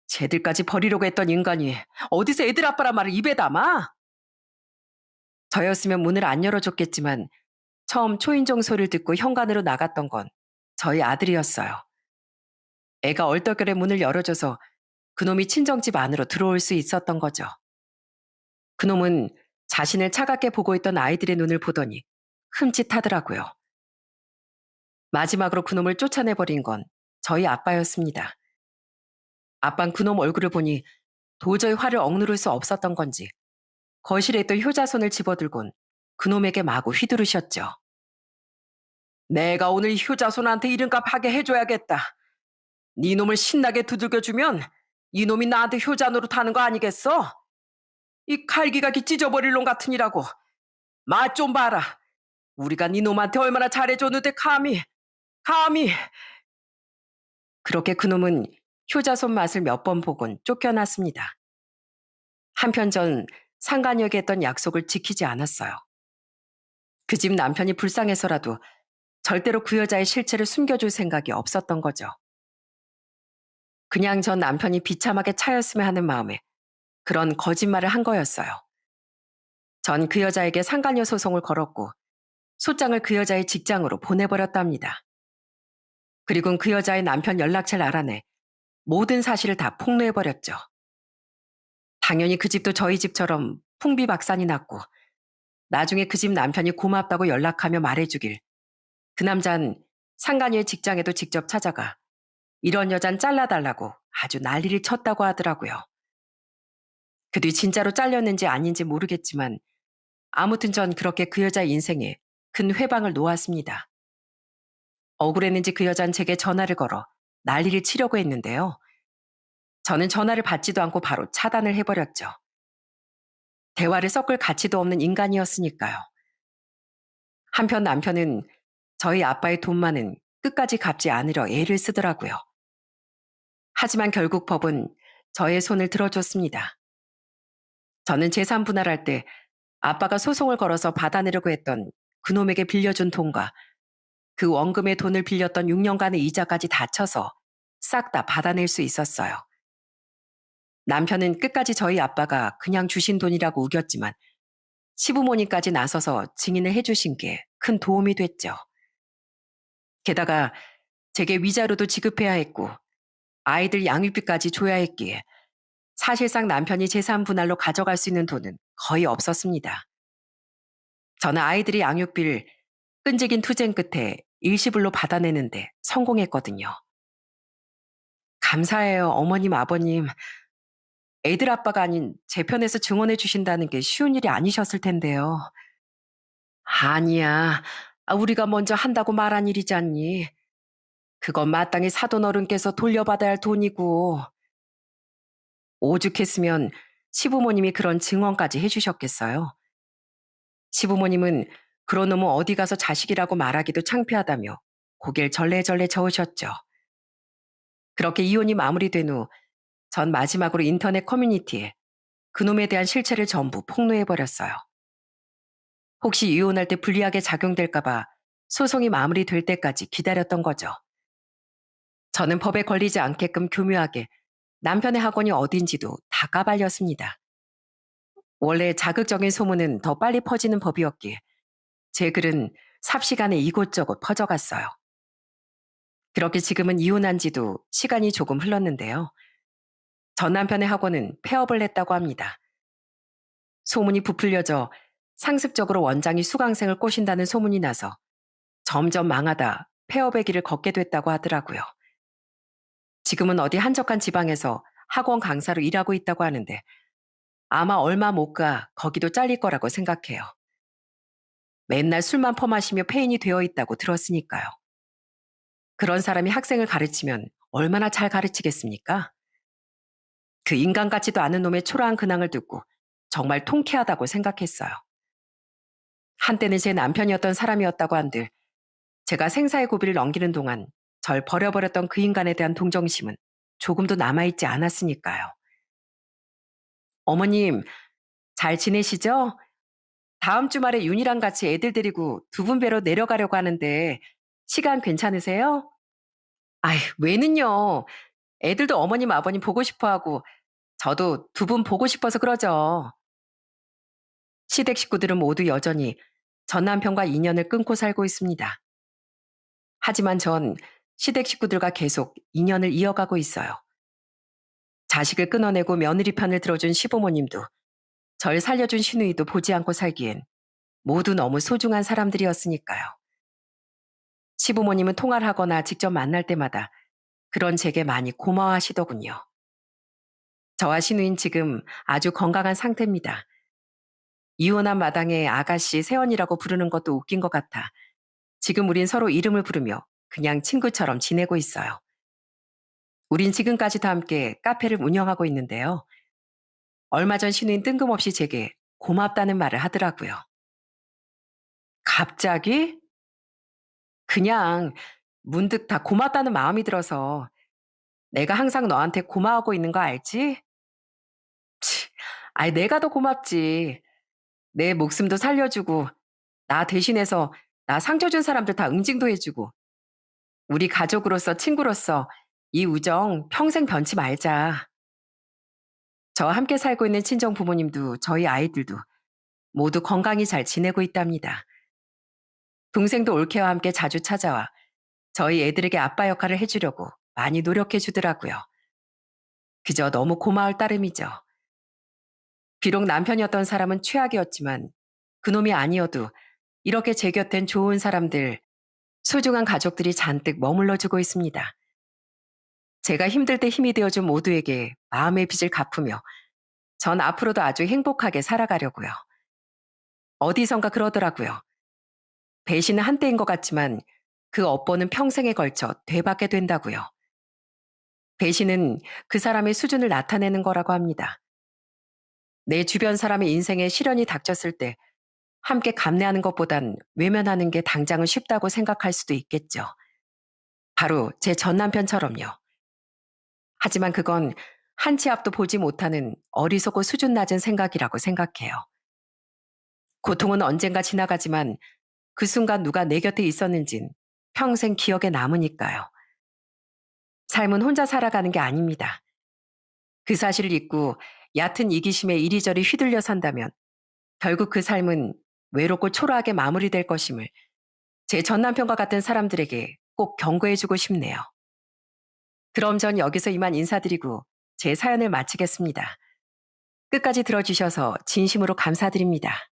쟤들까지 버리려고 했던 인간이 어디서 애들 아빠란 말을 입에 담아? 저였으면 문을 안 열어줬겠지만 처음 초인종 소리를 듣고 현관으로 나갔던 건 저희 아들이었어요. 애가 얼떨결에 문을 열어줘서 그놈이 친정집 안으로 들어올 수 있었던 거죠. 그놈은 자신을 차갑게 보고 있던 아이들의 눈을 보더니 흠칫하더라고요. 마지막으로 그놈을 쫓아내버린 건 저희 아빠였습니다. 아빤 그놈 얼굴을 보니 도저히 화를 억누를 수 없었던 건지 거실에 있던 효자손을 집어들곤 그놈에게 마구 휘두르셨죠. 내가 오늘 효자손한테 이름값 하게 해줘야겠다. 네 놈을 신나게 두들겨주면 이놈이 나한테 효자 노릇하는 거 아니겠어? 이 칼기각이 찢어버릴 놈 같으니라고. 맛 좀 봐라. 우리가 네 놈한테 얼마나 잘해줬는데 감히. 그렇게 그놈은 효자손 맛을 몇 번 보곤 쫓겨났습니다. 한편 전 상간녀에게 했던 약속을 지키지 않았어요. 그 집 남편이 불쌍해서라도 절대로 그 여자의 실체를 숨겨줄 생각이 없었던 거죠. 그냥 전 남편이 비참하게 차였으면 하는 마음에 그런 거짓말을 한 거였어요. 전 그 여자에게 상간녀 소송을 걸었고 소장을 그 여자의 직장으로 보내버렸답니다. 그리고는 그 여자의 남편 연락처를 알아내 모든 사실을 다 폭로해버렸죠. 당연히 그 집도 저희 집처럼 풍비박산이 났고 나중에 그 집 남편이 고맙다고 연락하며 말해주길 그 남잔 상간녀의 직장에도 직접 찾아가 이런 여잔 잘라달라고 아주 난리를 쳤다고 하더라고요. 그 뒤 진짜로 잘렸는지 아닌지 모르겠지만 아무튼 전 그렇게 그 여자의 인생에 큰 회방을 놓았습니다. 억울했는지 그 여잔 제게 전화를 걸어 난리를 치려고 했는데요. 저는 전화를 받지도 않고 바로 차단을 해버렸죠. 대화를 섞을 가치도 없는 인간이었으니까요. 한편 남편은 저희 아빠의 돈만은 끝까지 갚지 않으려 애를 쓰더라고요. 하지만 결국 법은 저의 손을 들어줬습니다. 저는 재산 분할할 때 아빠가 소송을 걸어서 받아내려고 했던 그놈에게 빌려준 돈과 그 원금의 돈을 빌렸던 6년간의 이자까지 다 쳐서 싹 다 받아낼 수 있었어요. 남편은 끝까지 저희 아빠가 그냥 주신 돈이라고 우겼지만 시부모님까지 나서서 증인을 해주신 게 큰 도움이 됐죠. 게다가 제게 위자료도 지급해야 했고 아이들 양육비까지 줘야 했기에 사실상 남편이 재산 분할로 가져갈 수 있는 돈은 거의 없었습니다. 저는 아이들이 양육비를 끈질긴 투쟁 끝에 일시불로 받아내는데 성공했거든요. 감사해요, 어머님, 아버님. 애들 아빠가 아닌 제 편에서 증언해 주신다는 게 쉬운 일이 아니셨을 텐데요. 아니야. 우리가 먼저 한다고 말한 일이잖니. 그건 마땅히 사돈 어른께서 돌려받아야 할 돈이고. 오죽했으면 시부모님이 그런 증언까지 해주셨겠어요. 시부모님은 그런 놈은 어디 가서 자식이라고 말하기도 창피하다며 고개를 절레절레 저으셨죠. 그렇게 이혼이 마무리된 후 전 마지막으로 인터넷 커뮤니티에 그놈에 대한 실체를 전부 폭로해버렸어요. 혹시 이혼할 때 불리하게 작용될까봐 소송이 마무리될 때까지 기다렸던 거죠. 저는 법에 걸리지 않게끔 교묘하게 남편의 학원이 어딘지도 다 까발렸습니다. 원래 자극적인 소문은 더 빨리 퍼지는 법이었기에 제 글은 삽시간에 이곳저곳 퍼져갔어요. 그렇게 지금은 이혼한 지도 시간이 조금 흘렀는데요. 전 남편의 학원은 폐업을 했다고 합니다. 소문이 부풀려져 상습적으로 원장이 수강생을 꼬신다는 소문이 나서 점점 망하다 폐업의 길을 걷게 됐다고 하더라고요. 지금은 어디 한적한 지방에서 학원 강사로 일하고 있다고 하는데 아마 얼마 못 가 거기도 잘릴 거라고 생각해요. 맨날 술만 퍼마시며 폐인이 되어 있다고 들었으니까요. 그런 사람이 학생을 가르치면 얼마나 잘 가르치겠습니까? 그 인간 같지도 않은 놈의 초라한 근황을 듣고 정말 통쾌하다고 생각했어요. 한때는 제 남편이었던 사람이었다고 한들 제가 생사의 고비를 넘기는 동안 절 버려버렸던 그 인간에 대한 동정심은 조금도 남아있지 않았으니까요. 어머님, 잘 지내시죠? 다음 주말에 윤이랑 같이 애들 데리고 두 분 뵈러 내려가려고 하는데 시간 괜찮으세요? 아이, 왜는요. 애들도 어머님, 아버님 보고 싶어 하고 저도 두 분 보고 싶어서 그러죠. 시댁 식구들은 모두 여전히 전 남편과 인연을 끊고 살고 있습니다. 하지만 전 시댁 식구들과 계속 인연을 이어가고 있어요. 자식을 끊어내고 며느리 편을 들어준 시부모님도 절 살려준 시누이도 보지 않고 살기엔 모두 너무 소중한 사람들이었으니까요. 시부모님은 통화를 하거나 직접 만날 때마다 그런 제게 많이 고마워하시더군요. 저와 시누이는 지금 아주 건강한 상태입니다. 이혼한 마당에 아가씨, 세연이라고 부르는 것도 웃긴 것 같아 지금 우린 서로 이름을 부르며 그냥 친구처럼 지내고 있어요. 우린 지금까지도 함께 카페를 운영하고 있는데요. 얼마 전 시누인 뜬금없이 제게 고맙다는 말을 하더라고요. 갑자기? 그냥 문득 다 고맙다는 마음이 들어서 내가 항상 너한테 고마워하고 있는 거 알지? 치, 아이, 내가 더 고맙지. 내 목숨도 살려주고, 나 대신해서 나 상처 준 사람들 다 응징도 해주고, 우리 가족으로서 친구로서 이 우정 평생 변치 말자. 저와 함께 살고 있는 친정 부모님도 저희 아이들도 모두 건강히 잘 지내고 있답니다. 동생도 올케와 함께 자주 찾아와 저희 애들에게 아빠 역할을 해주려고 많이 노력해 주더라고요. 그저 너무 고마울 따름이죠. 비록 남편이었던 사람은 최악이었지만 그놈이 아니어도 이렇게 제 곁엔 좋은 사람들, 소중한 가족들이 잔뜩 머물러주고 있습니다. 제가 힘들 때 힘이 되어준 모두에게 마음의 빚을 갚으며 전 앞으로도 아주 행복하게 살아가려고요. 어디선가 그러더라고요. 배신은 한때인 것 같지만 그 업보는 평생에 걸쳐 되받게 된다고요. 배신은 그 사람의 수준을 나타내는 거라고 합니다. 내 주변 사람의 인생에 시련이 닥쳤을 때 함께 감내하는 것보단 외면하는 게 당장은 쉽다고 생각할 수도 있겠죠. 바로 제 전 남편처럼요. 하지만 그건 한 치 앞도 보지 못하는 어리석고 수준 낮은 생각이라고 생각해요. 고통은 언젠가 지나가지만 그 순간 누가 내 곁에 있었는진 평생 기억에 남으니까요. 삶은 혼자 살아가는 게 아닙니다. 그 사실을 잊고 얕은 이기심에 이리저리 휘둘려 산다면 결국 그 삶은 외롭고 초라하게 마무리될 것임을 제 전 남편과 같은 사람들에게 꼭 경고해주고 싶네요. 그럼 전 여기서 이만 인사드리고 제 사연을 마치겠습니다. 끝까지 들어주셔서 진심으로 감사드립니다.